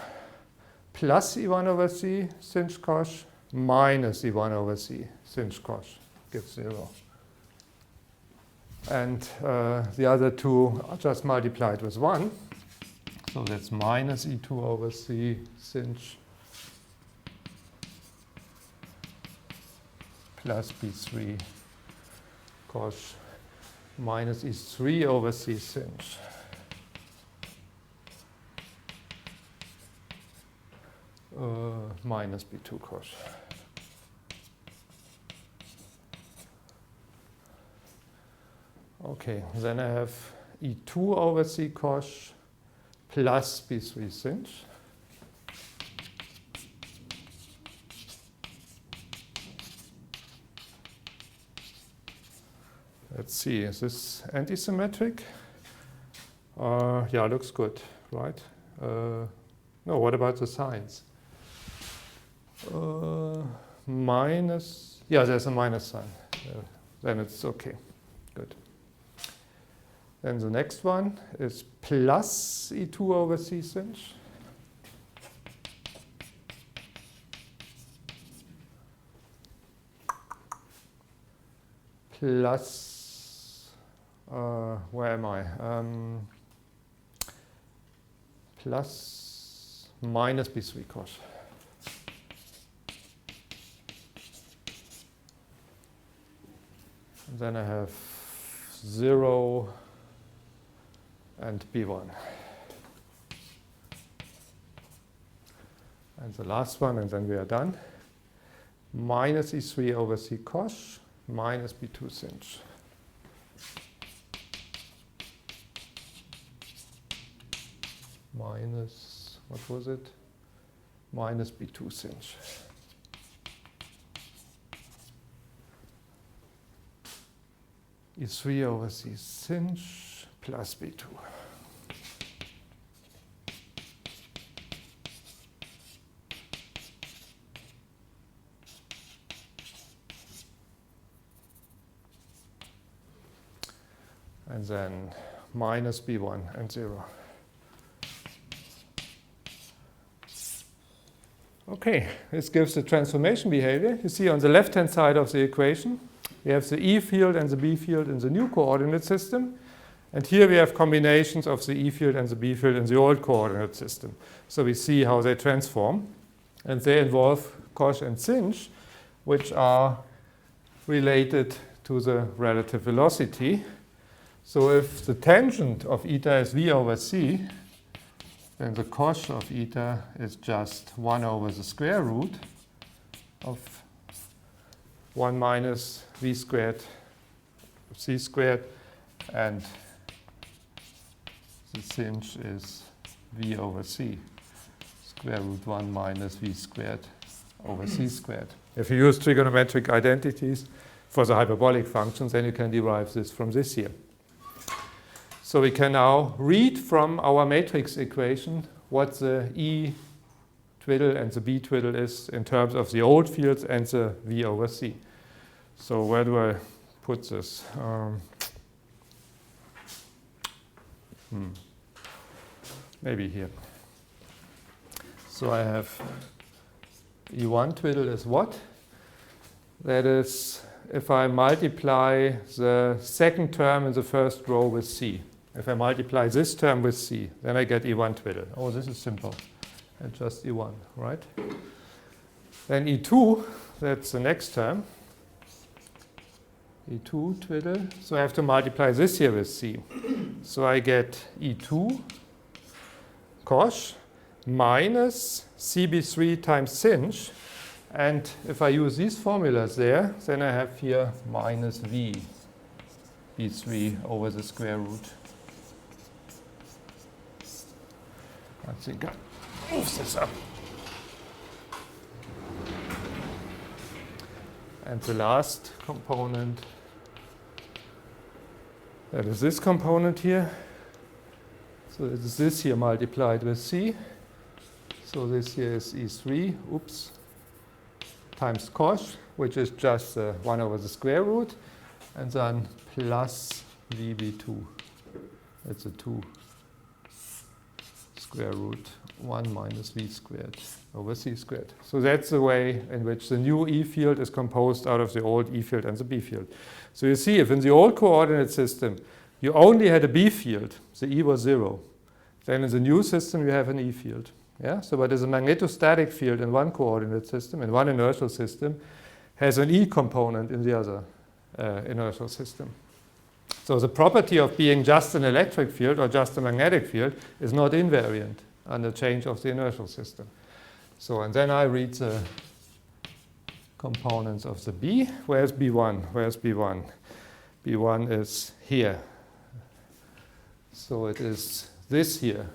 plus E1 over C sinh cosh, minus E1 over C sinh cosh, gives 0. And the other two are just multiplied with 1. So that's minus E2 over C sinh plus B3 cosh minus E3 over C sinh. Minus B2 cosh. Okay, then I have E2 over C cosh plus B3 sinh. Let's see, is this antisymmetric? Yeah, looks good, right? No, what about the signs? Minus, yeah, there's a minus sign. Then it's okay, good. Then the next one is plus E2 over C sinh. Plus, where am I? Plus minus B3 cosh. And then I have 0 and B1. And the last one, and then we are done. Minus E3 over C cosh minus B2 sinh. Minus, what was it? Minus B2 sinh. E3 over C sinh plus B2. And then minus B1 and 0. Okay, this gives the transformation behavior. You see on the left-hand side of the equation, we have the E field and the B field in the new coordinate system. And here we have combinations of the E field and the B field in the old coordinate system. So we see how they transform. And they involve cosh and sinh, which are related to the relative velocity. So if the tangent of eta is V over C, then the cosh of eta is just 1 over the square root of 1 minus V squared C squared, and the sinh is V over C, square root 1 minus V squared over C squared. If you use trigonometric identities for the hyperbolic functions, then you can derive this from this here. So we can now read from our matrix equation what the E twiddle and the B twiddle is in terms of the old fields and the V over C. So where do I put this? Maybe here. So I have E1 twiddle is what? That is, if I multiply the second term in the first row with C. If I multiply this term with C, then I get E1 twiddle. Oh, this is simple. And just E1, right? Then E2, that's the next term. E2 twiddle. So I have to multiply this here with C. So I get E2 cosh minus CB3 times sinh. And if I use these formulas there, then I have here minus V B3 over the square root. I think I'll move this up. And the last component, that is this component here. So it is this here multiplied with C. So this here is E3, oops, times cosh, which is just 1 over the square root, and then plus VB2. That's a 2 square root 1 minus V squared over C squared. So that's the way in which the new E field is composed out of the old E field and the B field. So you see, if in the old coordinate system you only had a B field, the E was 0, then in the new system you have an E field. Yeah? So but there's a magnetostatic field in one coordinate system, in one inertial system, has an E component in the other inertial system. So the property of being just an electric field or just a magnetic field is not invariant under change of the inertial system. So, and then I read the components of the B. Where's B1? Where's B1? B1 is here. So it is this here.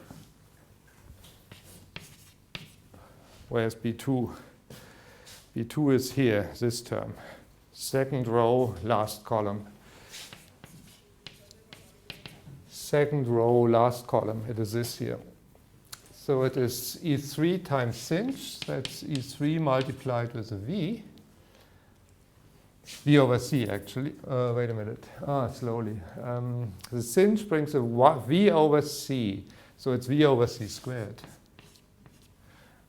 Where's B2? B2 is here, this term. Second row, last column. Second row, last column, it is this here. So it is E3 times sinh, that's E3 multiplied with a V. V over C, actually. Wait a minute. Slowly. The sinh brings a V over C, so it's V over C squared.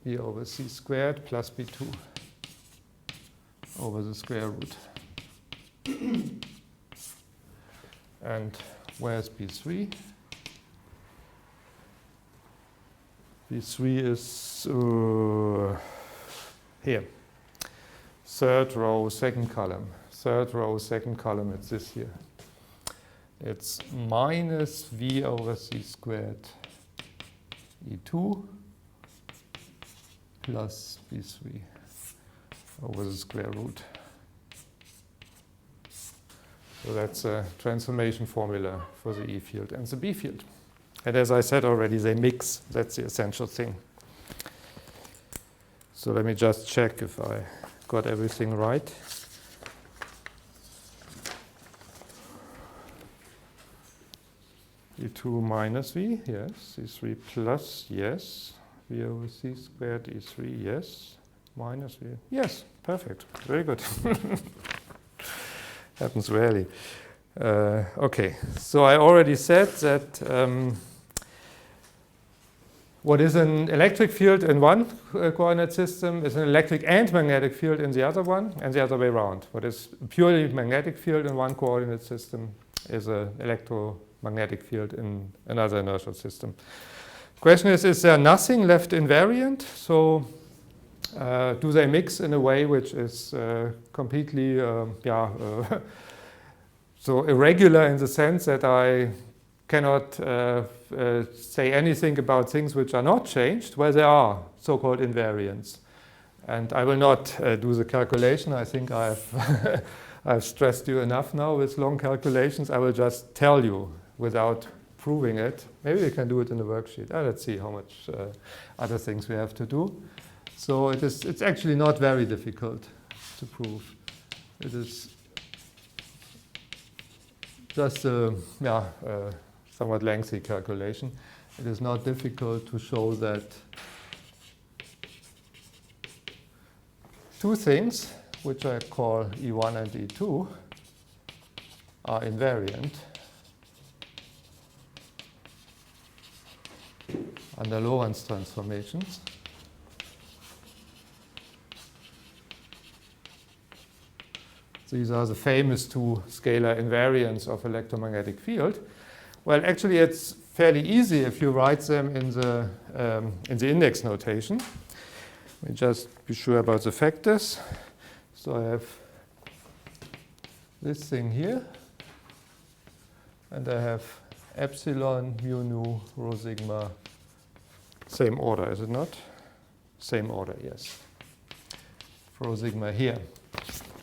V over C squared plus B2 over the square root. And where's B3? B3 is here. Third row, second column. Third row, second column, it's this here. It's minus V over C squared E2 plus B3 over the square root. So that's a transformation formula for the E field and the B field. And as I said already, they mix. That's the essential thing. So let me just check if I got everything right. E2 minus V, yes. E3 plus, yes. V over C squared, E3, yes. Minus V, yes. Perfect. Very good. Happens rarely. Okay, so I already said that what is an electric field in one coordinate system is an electric and magnetic field in the other one, and the other way around. What is a purely magnetic field in one coordinate system is an electromagnetic field in another inertial system. Question is there nothing left invariant? So do they mix in a way which is completely so irregular in the sense that I cannot say anything about things which are not changed? Well, there are so-called invariants. And I will not do the calculation. I think I've, I've stressed you enough now with long calculations. I will just tell you without proving it. Maybe we can do it in the worksheet. Let's see how much other things we have to do. So it's actually not very difficult to prove. It is just a somewhat lengthy calculation. It is not difficult to show that two things, which I call E1 and E2, are invariant under Lorentz transformations. These are the famous two scalar invariants of electromagnetic field. Well, actually, it's fairly easy if you write them in the index notation. Let me just be sure about the factors. So I have this thing here, and I have epsilon, mu nu, rho sigma, same order, is it not? Same order, yes. Rho sigma here.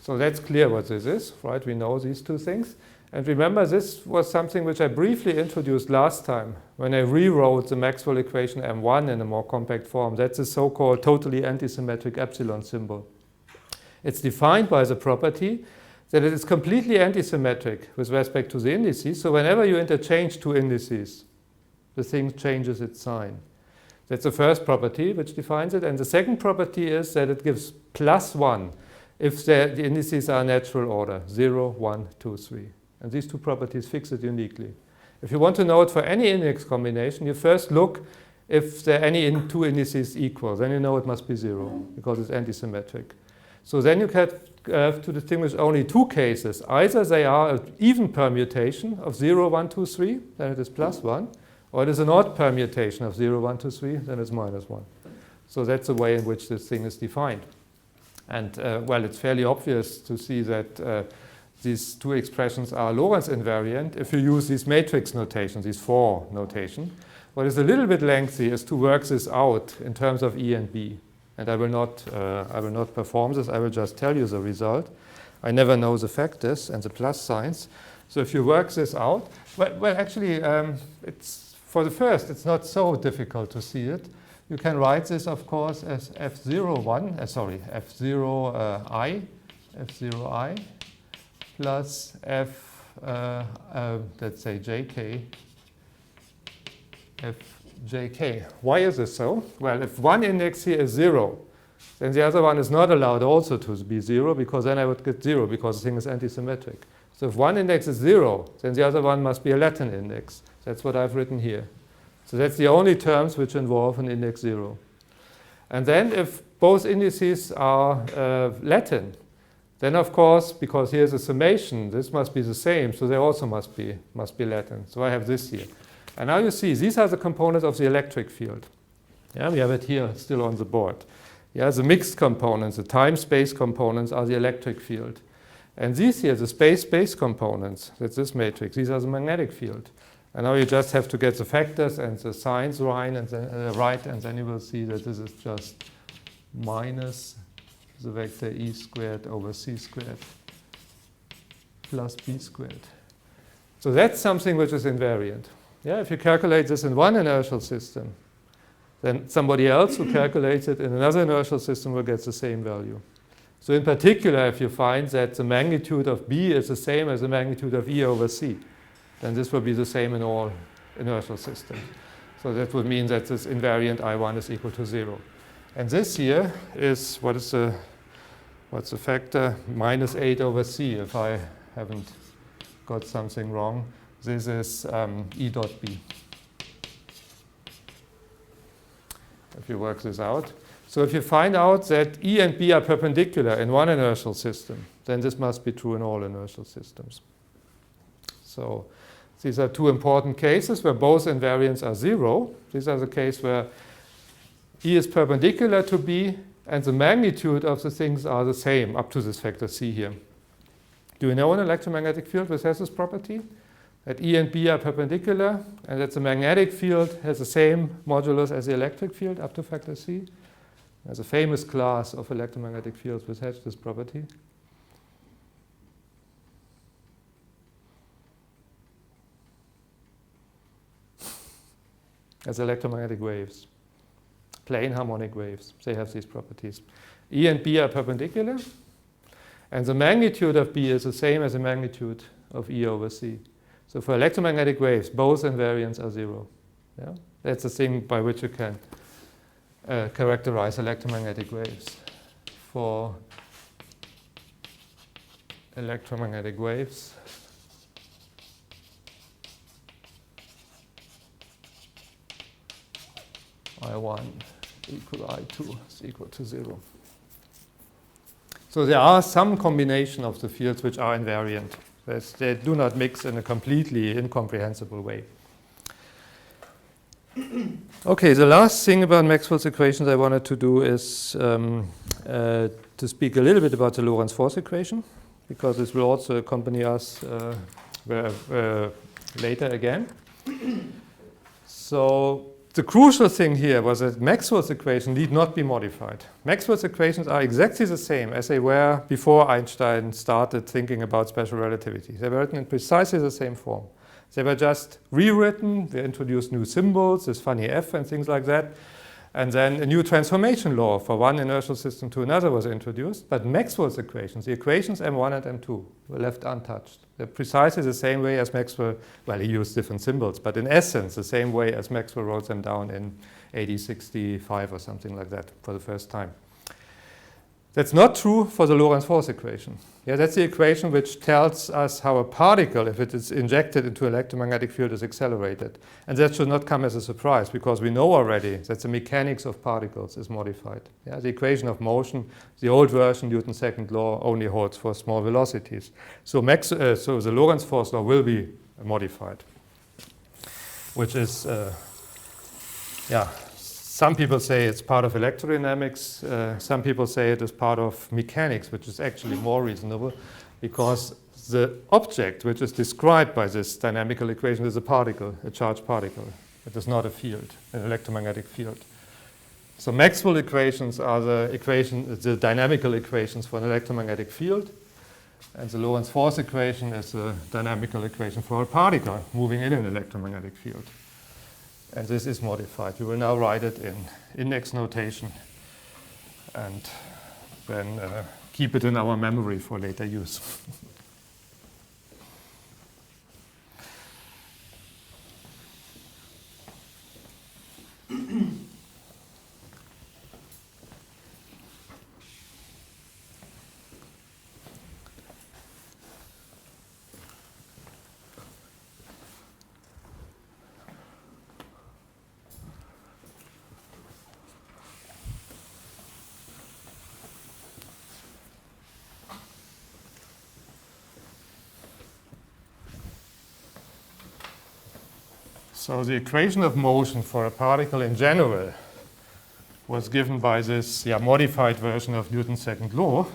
So that's clear what this is, right? We know these two things. And remember, this was something which I briefly introduced last time when I rewrote the Maxwell equation M1 in a more compact form. That's the so-called totally antisymmetric epsilon symbol. It's defined by the property that it is completely antisymmetric with respect to the indices. So whenever you interchange two indices, the thing changes its sign. That's the first property which defines it. And the second property is that it gives +1 if the indices are natural order, 0, 1, 2, 3. And these two properties fix it uniquely. If you want to know it for any index combination, you first look if there are any two indices equal. Then you know it must be 0 because it's antisymmetric. So then you have to distinguish only two cases. Either they are an even permutation of 0, 1, 2, 3, then it is +1, or it is an odd permutation of 0, 1, 2, 3, then it's -1. So that's the way in which this thing is defined. And well, it's fairly obvious to see that these two expressions are Lorentz invariant if you use these matrix notations, these 4 notation. What is a little bit lengthy is to work this out in terms of E and B. And I will not perform this. I will just tell you the result. I never know the factors and the plus signs. So if you work this out, well actually, it's for the first, it's not so difficult to see it. You can write this, of course, as F01, F0i plus F, let's say JK, Fjk. Why is this so? Well, if one index here is 0, then the other one is not allowed also to be 0, because then I would get 0, because the thing is antisymmetric. So if one index is 0, then the other one must be a Latin index. That's what I've written here. So that's the only terms which involve an index 0. And then if both indices are Latin, then of course, because here's a summation, this must be the same, so they also must be Latin. So I have this here. And now you see, these are the components of the electric field. Yeah, we have it here still on the board. Yeah, the mixed components, the time-space components are the electric field. And these here, the space-space components, that's this matrix, these are the magnetic field. And now you just have to get the factors and the signs right, and then you will see that this is just minus the vector E squared over C squared plus B squared. So that's something which is invariant. Yeah, if you calculate this in one inertial system, then somebody else who calculates it in another inertial system will get the same value. So in particular, if you find that the magnitude of B is the same as the magnitude of E over C, then this will be the same in all inertial systems. So that would mean that this invariant I1 is equal to 0. And this here is, what's the factor? -8 over C, if I haven't got something wrong. This is E dot B. If you work this out. So if you find out that E and B are perpendicular in one inertial system, then this must be true in all inertial systems. So these are two important cases where both invariants are 0. These are the case where E is perpendicular to B and the magnitude of the things are the same up to this factor C here. Do you know an electromagnetic field which has this property? That E and B are perpendicular and that the magnetic field has the same modulus as the electric field up to factor C? There's a famous class of electromagnetic fields which has this property. As electromagnetic waves, plane harmonic waves, they have these properties. E and B are perpendicular, and the magnitude of B is the same as the magnitude of E over C. So for electromagnetic waves, both invariants are 0. Yeah? That's the thing by which you can characterize electromagnetic waves. For electromagnetic waves, I1 equal I2 is equal to 0. So there are some combination of the fields which are invariant. They do not mix in a completely incomprehensible way. Okay, the last thing about Maxwell's equations I wanted to do is to speak a little bit about the Lorentz force equation, because this will also accompany us later again. So the crucial thing here was that Maxwell's equation need not be modified. Maxwell's equations are exactly the same as they were before Einstein started thinking about special relativity. They were written in precisely the same form. They were just rewritten. They introduced new symbols, this funny F and things like that. And then a new transformation law for one inertial system to another was introduced. But Maxwell's equations, the equations M1 and M2, were left untouched. They're precisely the same way as Maxwell, well, he used different symbols, but in essence, the same way as Maxwell wrote them down in 1865 or something like that for the first time. That's not true for the Lorentz force equation. Yeah, that's the equation which tells us how a particle, if it is injected into an electromagnetic field, is accelerated. And that should not come as a surprise, because we know already that the mechanics of particles is modified. Yeah, the equation of motion, the old version, Newton's second law, only holds for small velocities. So the Lorentz force law will be modified, which is, some people say it's part of electrodynamics. Some people say it is part of mechanics, which is actually more reasonable, because the object which is described by this dynamical equation is a particle, a charged particle. It is not a field, an electromagnetic field. So Maxwell equations are the dynamical equations for an electromagnetic field, and the Lorentz force equation is the dynamical equation for a particle moving in an electromagnetic field. And this is modified. We will now write it in index notation and then keep it in our memory for later use. So the equation of motion for a particle in general was given by this modified version of Newton's second law,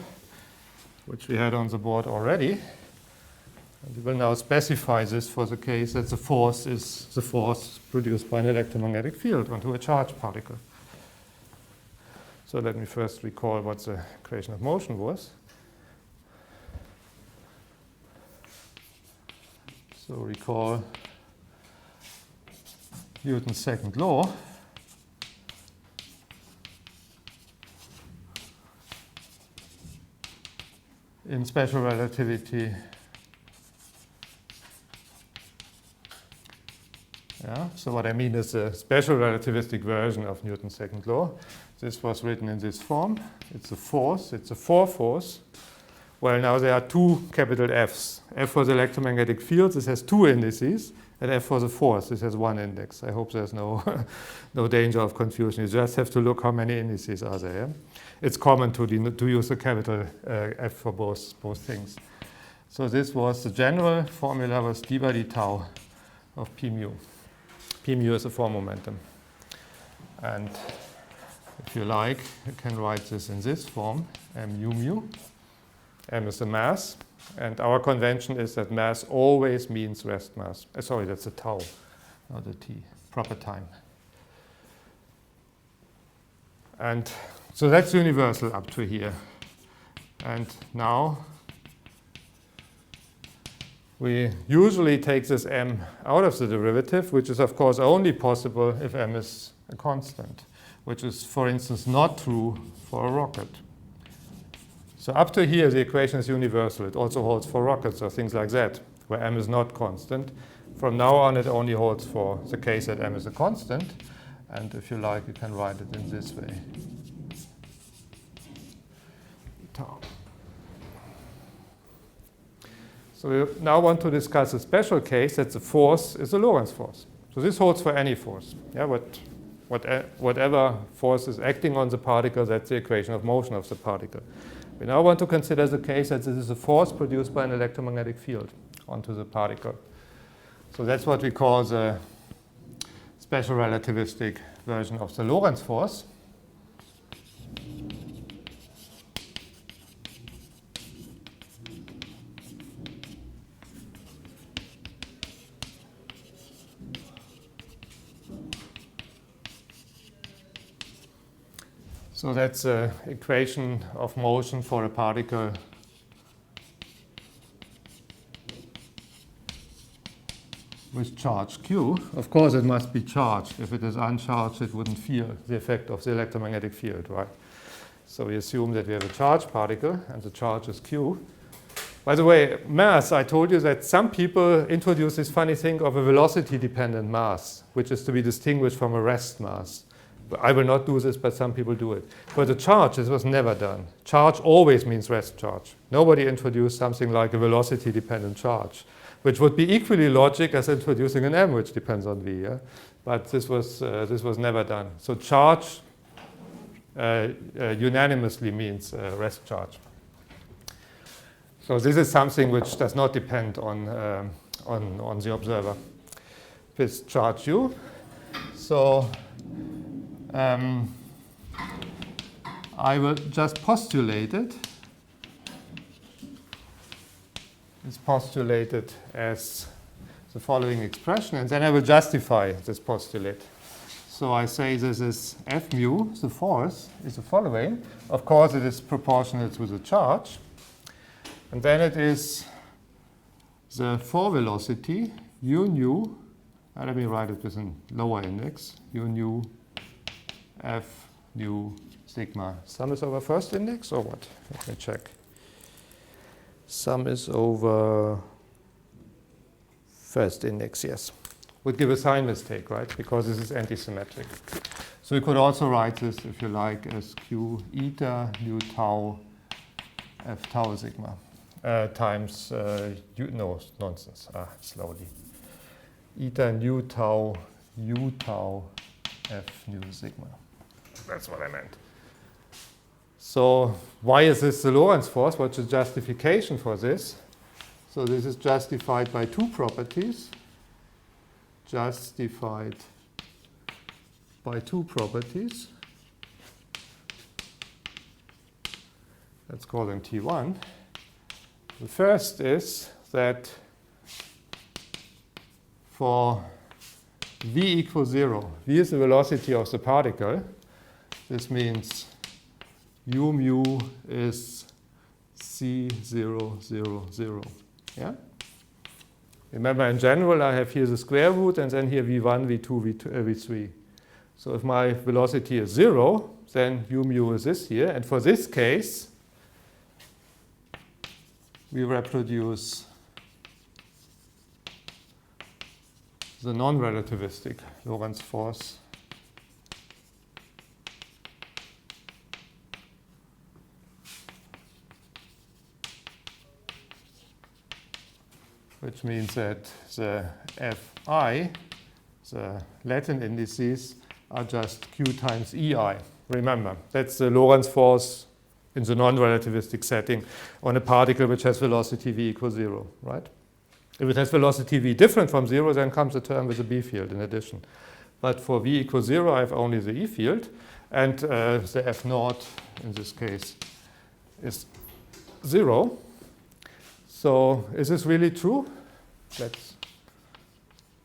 which we had on the board already. And we will now specify this for the case that the force is the force produced by an electromagnetic field onto a charged particle. So let me first recall what the equation of motion was. So recall Newton's second law. In special relativity, so what I mean is a special relativistic version of Newton's second law. This was written in this form. It's a force, it's a 4 force. Well, now there are two capital F's. F for the electromagnetic field, this has two indices, and F for the force, this has one index. I hope there's no danger of confusion. You just have to look how many indices are there. Yeah? It's common to use the capital F for both things. So this was the general formula was d by d tau of p mu. P mu is a form momentum. And if you like, you can write this in this form, mu mu. M is the mass. And our convention is that mass always means rest mass. Sorry, that's a tau, not a t, proper time. And so that's universal up to here. And now we usually take this m out of the derivative, which is of course only possible if m is a constant, which is, for instance, not true for a rocket. So up to here, the equation is universal. It also holds for rockets or things like that, where m is not constant. From now on, it only holds for the case that m is a constant. And if you like, you can write it in this way. Tau. So we now want to discuss a special case that the force is a Lorentz force. So this holds for any force. Yeah, whatever force is acting on the particle, that's the equation of motion of the particle. We now want to consider the case that this is a force produced by an electromagnetic field onto the particle. So that's what we call the special relativistic version of the Lorentz force. So that's an equation of motion for a particle with charge q. Of course, it must be charged. If it is uncharged, it wouldn't feel the effect of the electromagnetic field, right? So we assume that we have a charged particle, and the charge is q. By the way, mass, I told you that some people introduce this funny thing of a velocity-dependent mass, which is to be distinguished from a rest mass. I will not do this, but some people do it. For the charge, this was never done. Charge always means rest charge. Nobody introduced something like a velocity-dependent charge, which would be equally logic as introducing an m, which depends on v. Yeah? But this was never done. So charge unanimously means rest charge. So this is something which does not depend on the observer with charge u. So I will just postulate it. It's postulated as the following expression, and then I will justify this postulate. So I say this is F mu, the force, is the following. Of course, it is proportional to the charge. And then it is the force velocity, u nu, let me write it with a lower index, u nu F nu sigma. Sum is over first index or what? Let me check. Sum is over first index, yes. Would give a sign mistake, right? Because this is antisymmetric. So you could also write this, if you like, as q eta nu tau F tau sigma times, no, nonsense, slowly. Eta nu tau u tau F nu sigma. That's what I meant. So why is this the Lorentz force? What's the justification for this? So this is justified by two properties. Justified by two properties. Let's call them T1. The first is that for v equals 0, v is the velocity of the particle. This means u mu is c0, 0, 0. Yeah? Remember, in general, I have here the square root and then here v1, v2, v3. So if my velocity is 0, then u mu is this here. And for this case, we reproduce the non-relativistic Lorentz force which means that the Fi, the Latin indices, are just q times ei. Remember, that's the Lorentz force in the non-relativistic setting on a particle which has velocity v equals 0, right? If it has velocity v different from 0, then comes a term with a b field in addition. But for v equals 0, I have only the e field, and the f naught in this case is 0. So is this really true? Let's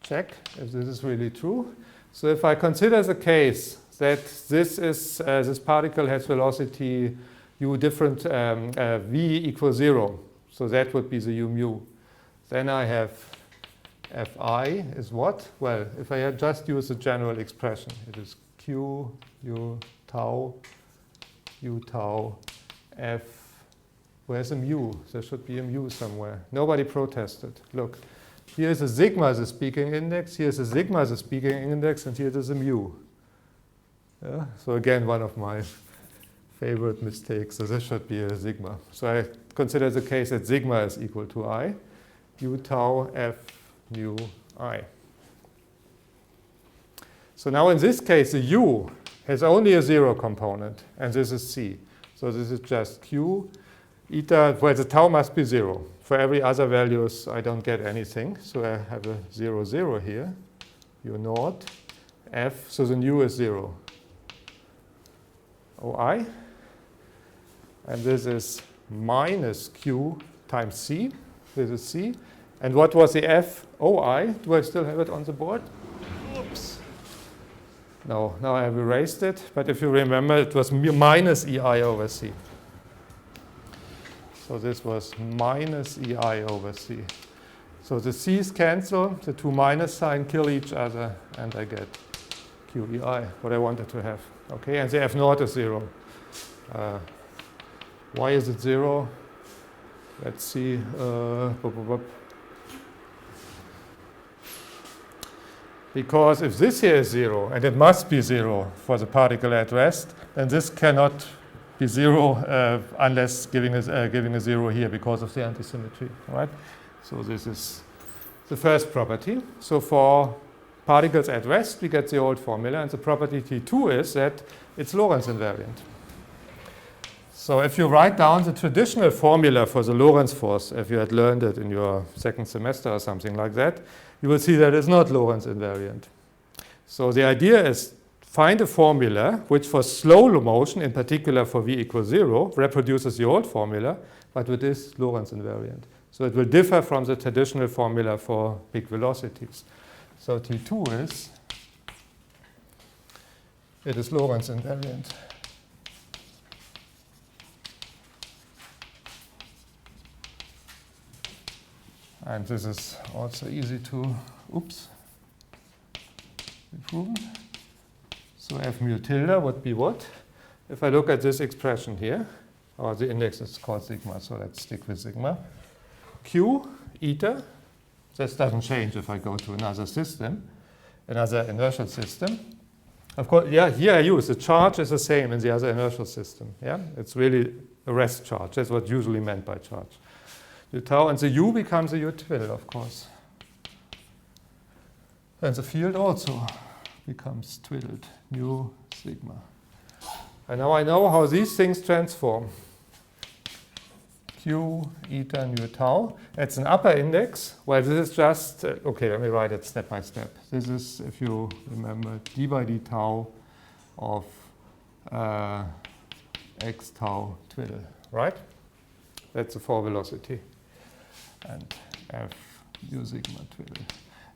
check if this is really true. So if I consider the case that this particle has velocity u different v equals 0, so that would be the u mu. Then I have Fi is what? Well, if I had just use the general expression, it is q u tau f. Where's a mu? There should be a mu somewhere. Nobody protested. Look, here's a sigma as a speaking index, here's a sigma as a speaking index, and here there's a mu. Yeah? So again, one of my favorite mistakes. So this should be a sigma. So I consider the case that sigma is equal to I, u tau f nu I. So now in this case, the u has only a 0 component, and this is c. So this is just q eta, well, the tau must be 0. For every other values, I don't get anything. So I have a 0, 0 here, u naught, f, so the nu is 0. Oi. And this is minus q times c. This is c. And what was the f oi? Do I still have it on the board? Oops. No, now I have erased it, but if you remember, it was minus EI over C. So this was minus EI over C. So the C's cancel, the two minus sign kill each other, and I get QEI, what I wanted to have. Okay, and the F naught is 0. Why is it 0? Let's see. Because if this here is 0, and it must be 0 for the particle at rest, then this cannot be 0 unless giving a 0 here because of the antisymmetry, right? So this is the first property. So for particles at rest, we get the old formula, and the property T2 is that it's Lorentz invariant. So if you write down the traditional formula for the Lorentz force, if you had learned it in your second semester or something like that, you will see that it's not Lorentz invariant. So the idea is find a formula which for slow motion, in particular for v equals 0, reproduces the old formula, but it is Lorentz invariant. So it will differ from the traditional formula for big velocities. So T2 is, it is Lorentz invariant. And this is also easy to, be proven. So F mu tilde would be what? If I look at this expression here, or the index is called sigma, so let's stick with sigma. Q, eta, this doesn't change if I go to another system, another inertial system. Of course, yeah, here I use the charge is the same in the other inertial system. Yeah, it's really a rest charge. That's what usually meant by charge. U tau, and the U becomes a U twiddle, of course. And the field also becomes twiddled, mu sigma. And now I know how these things transform. Q, eta, nu tau. It's an upper index. Well, this is just, okay, let me write it step by step. This is, if you remember, d by d tau of x tau twiddle, right? That's the four velocity. And F mu sigma twiddle.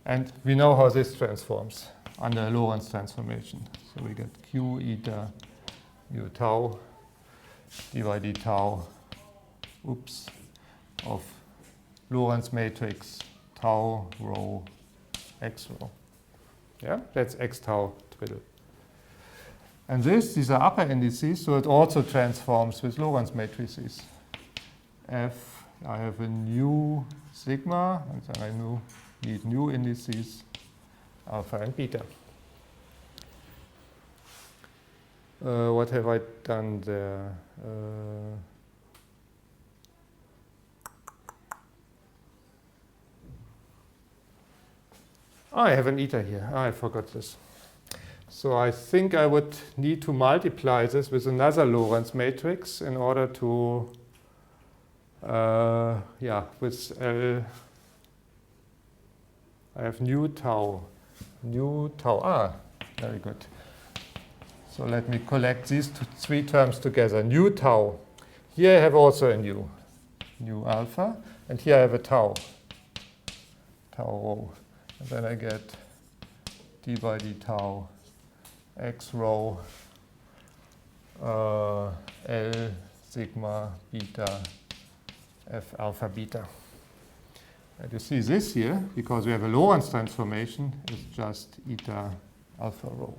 And we know how this transforms under Lorentz transformation. So we get Q eta mu tau d by d tau of Lorentz matrix tau rho x rho. Yeah, that's x tau twiddle. And these are upper indices, so it also transforms with Lorentz matrices. F, I have a new sigma, and then I need new indices, alpha and beta. What have I done there? I have an eta here. I forgot this. So I think I would need to multiply this with another Lorentz matrix in order to, with L, I have nu tau, very good. So let me collect these three terms together. Nu tau, here I have also a nu alpha, and here I have a tau rho. And then I get d by d tau x rho L sigma beta F alpha beta. And you see this here, because we have a Lorentz transformation, is just eta alpha rho.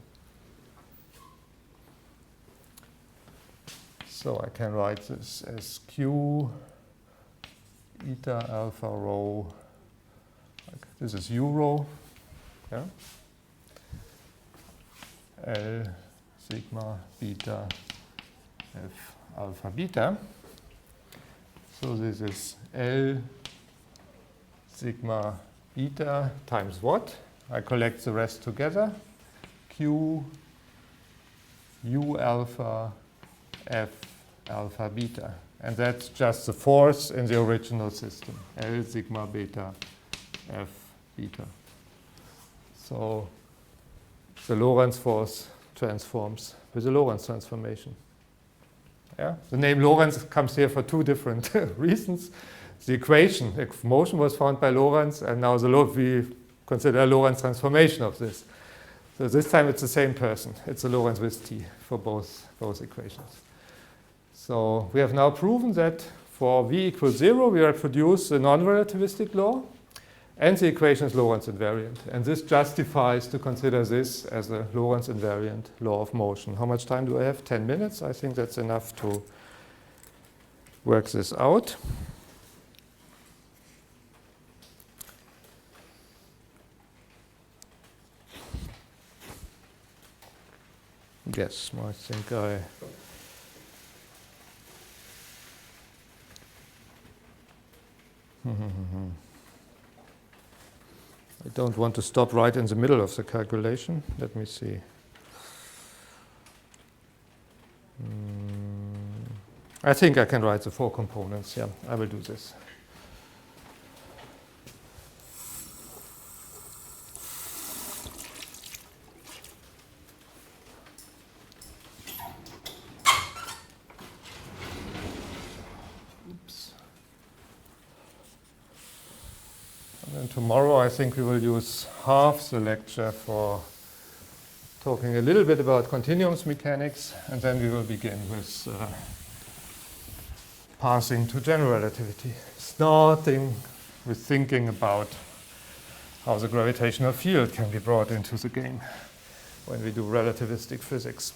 So I can write this as Q eta alpha rho. This is U rho. Yeah? L sigma beta F alpha beta. So this is L sigma beta times what? I collect the rest together. Q U alpha F alpha beta. And that's just the force in the original system. L sigma beta F beta. So the Lorentz force transforms with the Lorentz transformation. Yeah? The name Lorentz comes here for two different reasons. The equation of motion was found by Lorentz, and now we consider a Lorentz transformation of this. So this time it's the same person. It's a Lorentz with t for both equations. So we have now proven that for v equals 0, we reproduce the non-relativistic law, and the equation is Lorentz invariant. And this justifies to consider this as a Lorentz invariant law of motion. How much time do I have? 10 minutes. I think that's enough to work this out. Yes, I think I don't want to stop right in the middle of the calculation. Let me see. I think I can write the 4 components. Yeah, I will do this. And tomorrow I think we will use half the lecture for talking a little bit about continuums mechanics, and then we will begin with passing to general relativity, starting with thinking about how the gravitational field can be brought into the game when we do relativistic physics.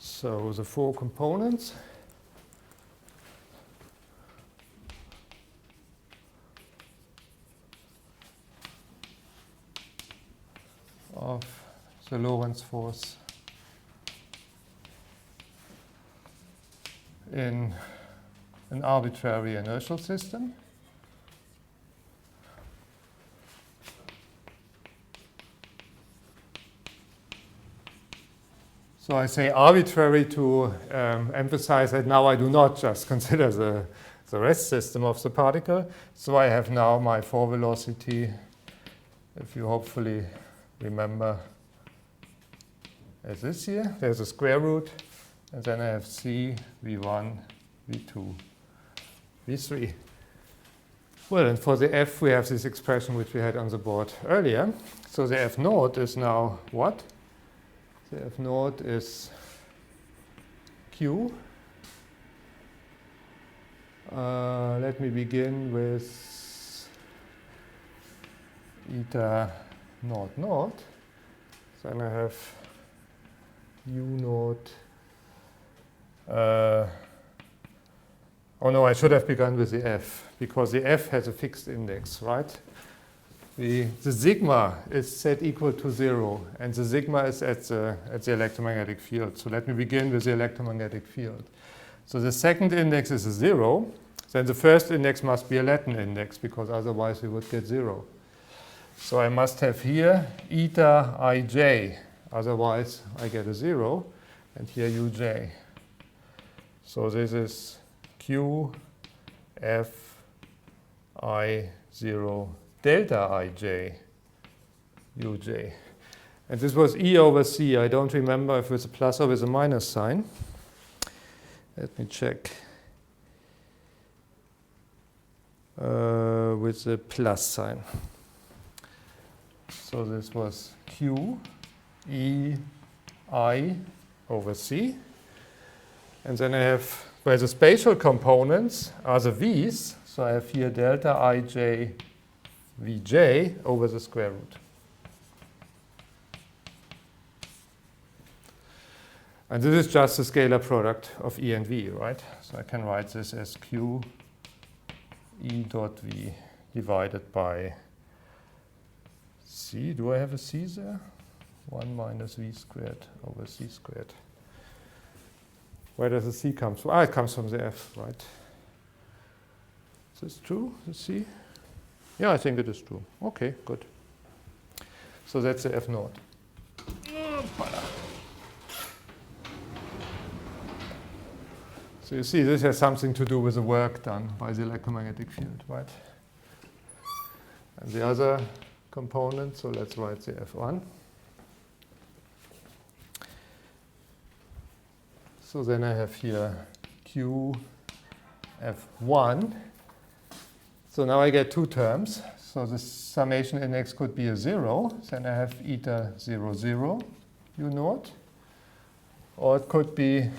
So the 4 components of the Lorentz force in an arbitrary inertial system. So I say arbitrary to emphasize that now I do not just consider the rest system of the particle. So I have now my 4 velocity, if you hopefully remember, as this here. There's a square root, and then I have c, v1, v2, v3. Well, and for the f, we have this expression which we had on the board earlier. So the f naught is now what? The f naught is q. Let me begin with eta naught naught. Then I have u naught. Oh no, I should have begun with the f, because the f has a fixed index, right? The sigma is set equal to 0, and the sigma is at the electromagnetic field. So let me begin with the electromagnetic field. So the second index is a 0. Then the first index must be a Latin index, because otherwise we would get 0. So I must have here eta ij, otherwise I get a 0, and here uj. So this is q f I 0 delta ij uj. And this was E over C. I don't remember if it's a plus or with a minus sign. Let me check. With the plus sign. So this was Q E I over C. And then I have, where the spatial components are the V's, so I have here delta ij Vj over the square root. And this is just the scalar product of E and V, right? So I can write this as Q E dot V divided by C. Do I have a C there? 1 minus V squared over C squared. Where does the C come from? Ah, it comes from the F, right? Is this true, the C? Yeah, I think it is true. Okay, good. So that's the F naught. So you see, this has something to do with the work done by the electromagnetic field, right? And the other component, so let's write the F1. So then I have here Q F1. So now I get two terms. So the summation index could be a 0. Then I have eta 0, 0, U naught. Or it could be,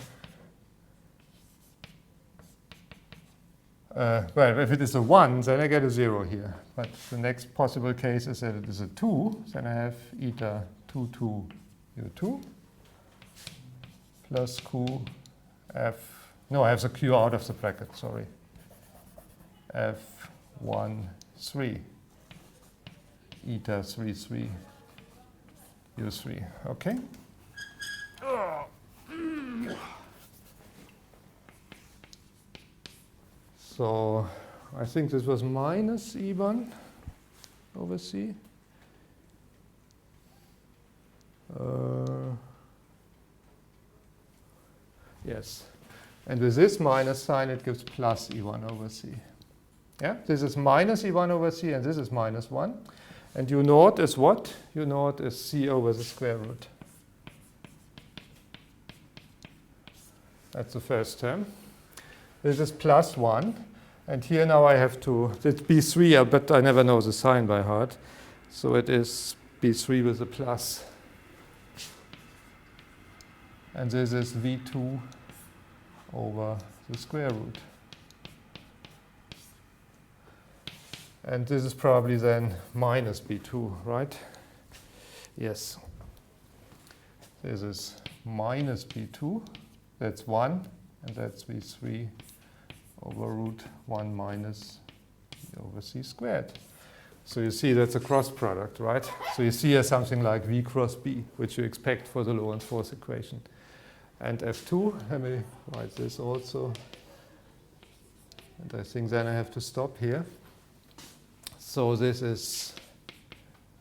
well, if it is a 1, then I get a 0 here. But the next possible case is that it is a 2. Then I have eta 2, 2, U2 plus Q F, no, I have the Q out of the bracket, sorry. F1, 3, eta 3, 3, U3, okay? So I think this was minus E1 over C. Yes. And with this minus sign, it gives plus E1 over C. Yeah? This is minus E1 over C, and this is minus 1. And U naught is what? U naught is C over the square root. That's the first term. This is plus 1. And here now I have to, it's B3, but I never know the sign by heart. So it is B3 with a plus. And this is V2 over the square root. And this is probably then minus B2, right? Yes. This is minus B2. That's 1. And that's V3 over root 1 minus V over C squared. So you see that's a cross product, right? So you see here something like V cross B, which you expect for the Lorentz force equation. And F2, let me write this also. And I think then I have to stop here. So this is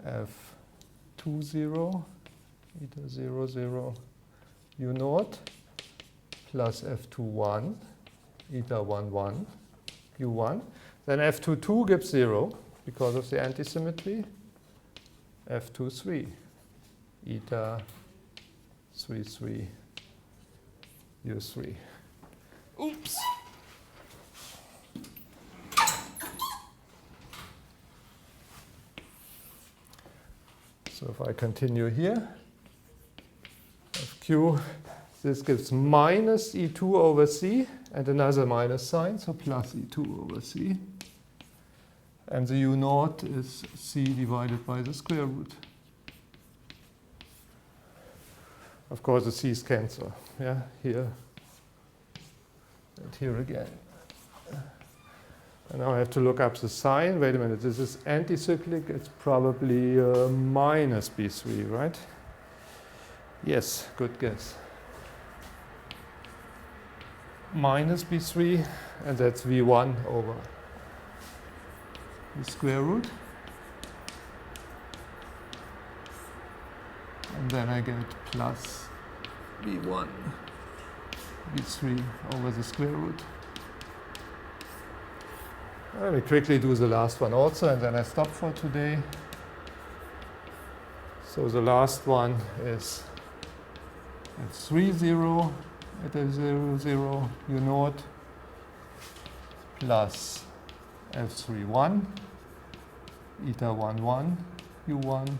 F2, 0, eta 0, 0, U naught, plus F2, 1, eta 1, 1, U1. Then F2, 2 gives 0 because of the antisymmetry. F2, 3, eta 3, 3, U3. Oops. So if I continue here, Fq, this gives minus E2 over C and another minus sign, so plus E2 over C. And the U naught is C divided by the square root. Of course, the C's cancel. Yeah, here and here again. And now I have to look up the sign. Wait a minute, this is anticyclic. It's probably minus B3, right? Yes, good guess. Minus B3, and that's V1 over the square root. And then I get plus V1, V3 over the square root. Let me quickly do the last one also, and then I stop for today. So the last one is at 3, 0, at a 0, 0, U naught, plus F3, 1, eta 1, 1, U1,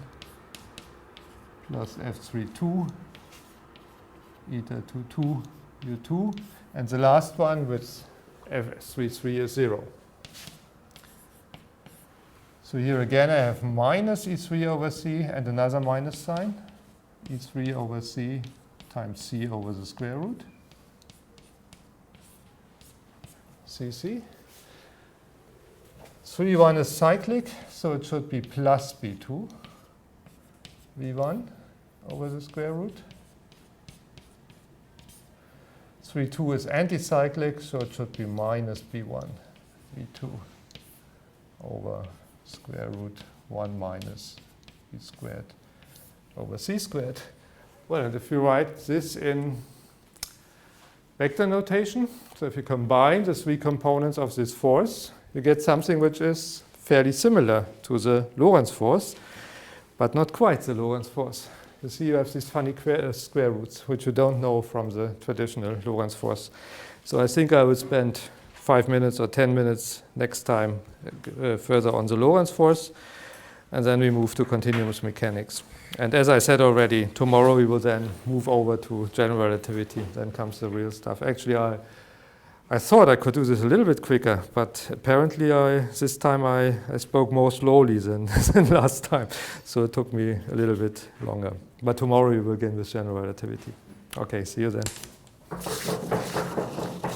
plus F3, 2, eta 2, 2, U2. And the last one with F3, 3 is 0. So here again I have minus E3 over C and another minus sign. E3 over C times c over the square root, cc. 3, 1 is cyclic, so it should be plus b2, v1 over the square root. 3, 2 is anticyclic, so it should be minus b1, v2 over square root 1 minus b squared over c squared. Well, and if you write this in vector notation, so if you combine the 3 components of this force, you get something which is fairly similar to the Lorentz force, but not quite the Lorentz force. You see you have these funny square roots, which you don't know from the traditional Lorentz force. So I think I will spend 5 minutes or 10 minutes next time further on the Lorentz force, and then we move to continuous mechanics. And as I said already, tomorrow we will then move over to general relativity. Then comes the real stuff. Actually, I thought I could do this a little bit quicker, but apparently this time I spoke more slowly than last time. So it took me a little bit longer. But tomorrow we will begin with general relativity. Okay, see you then.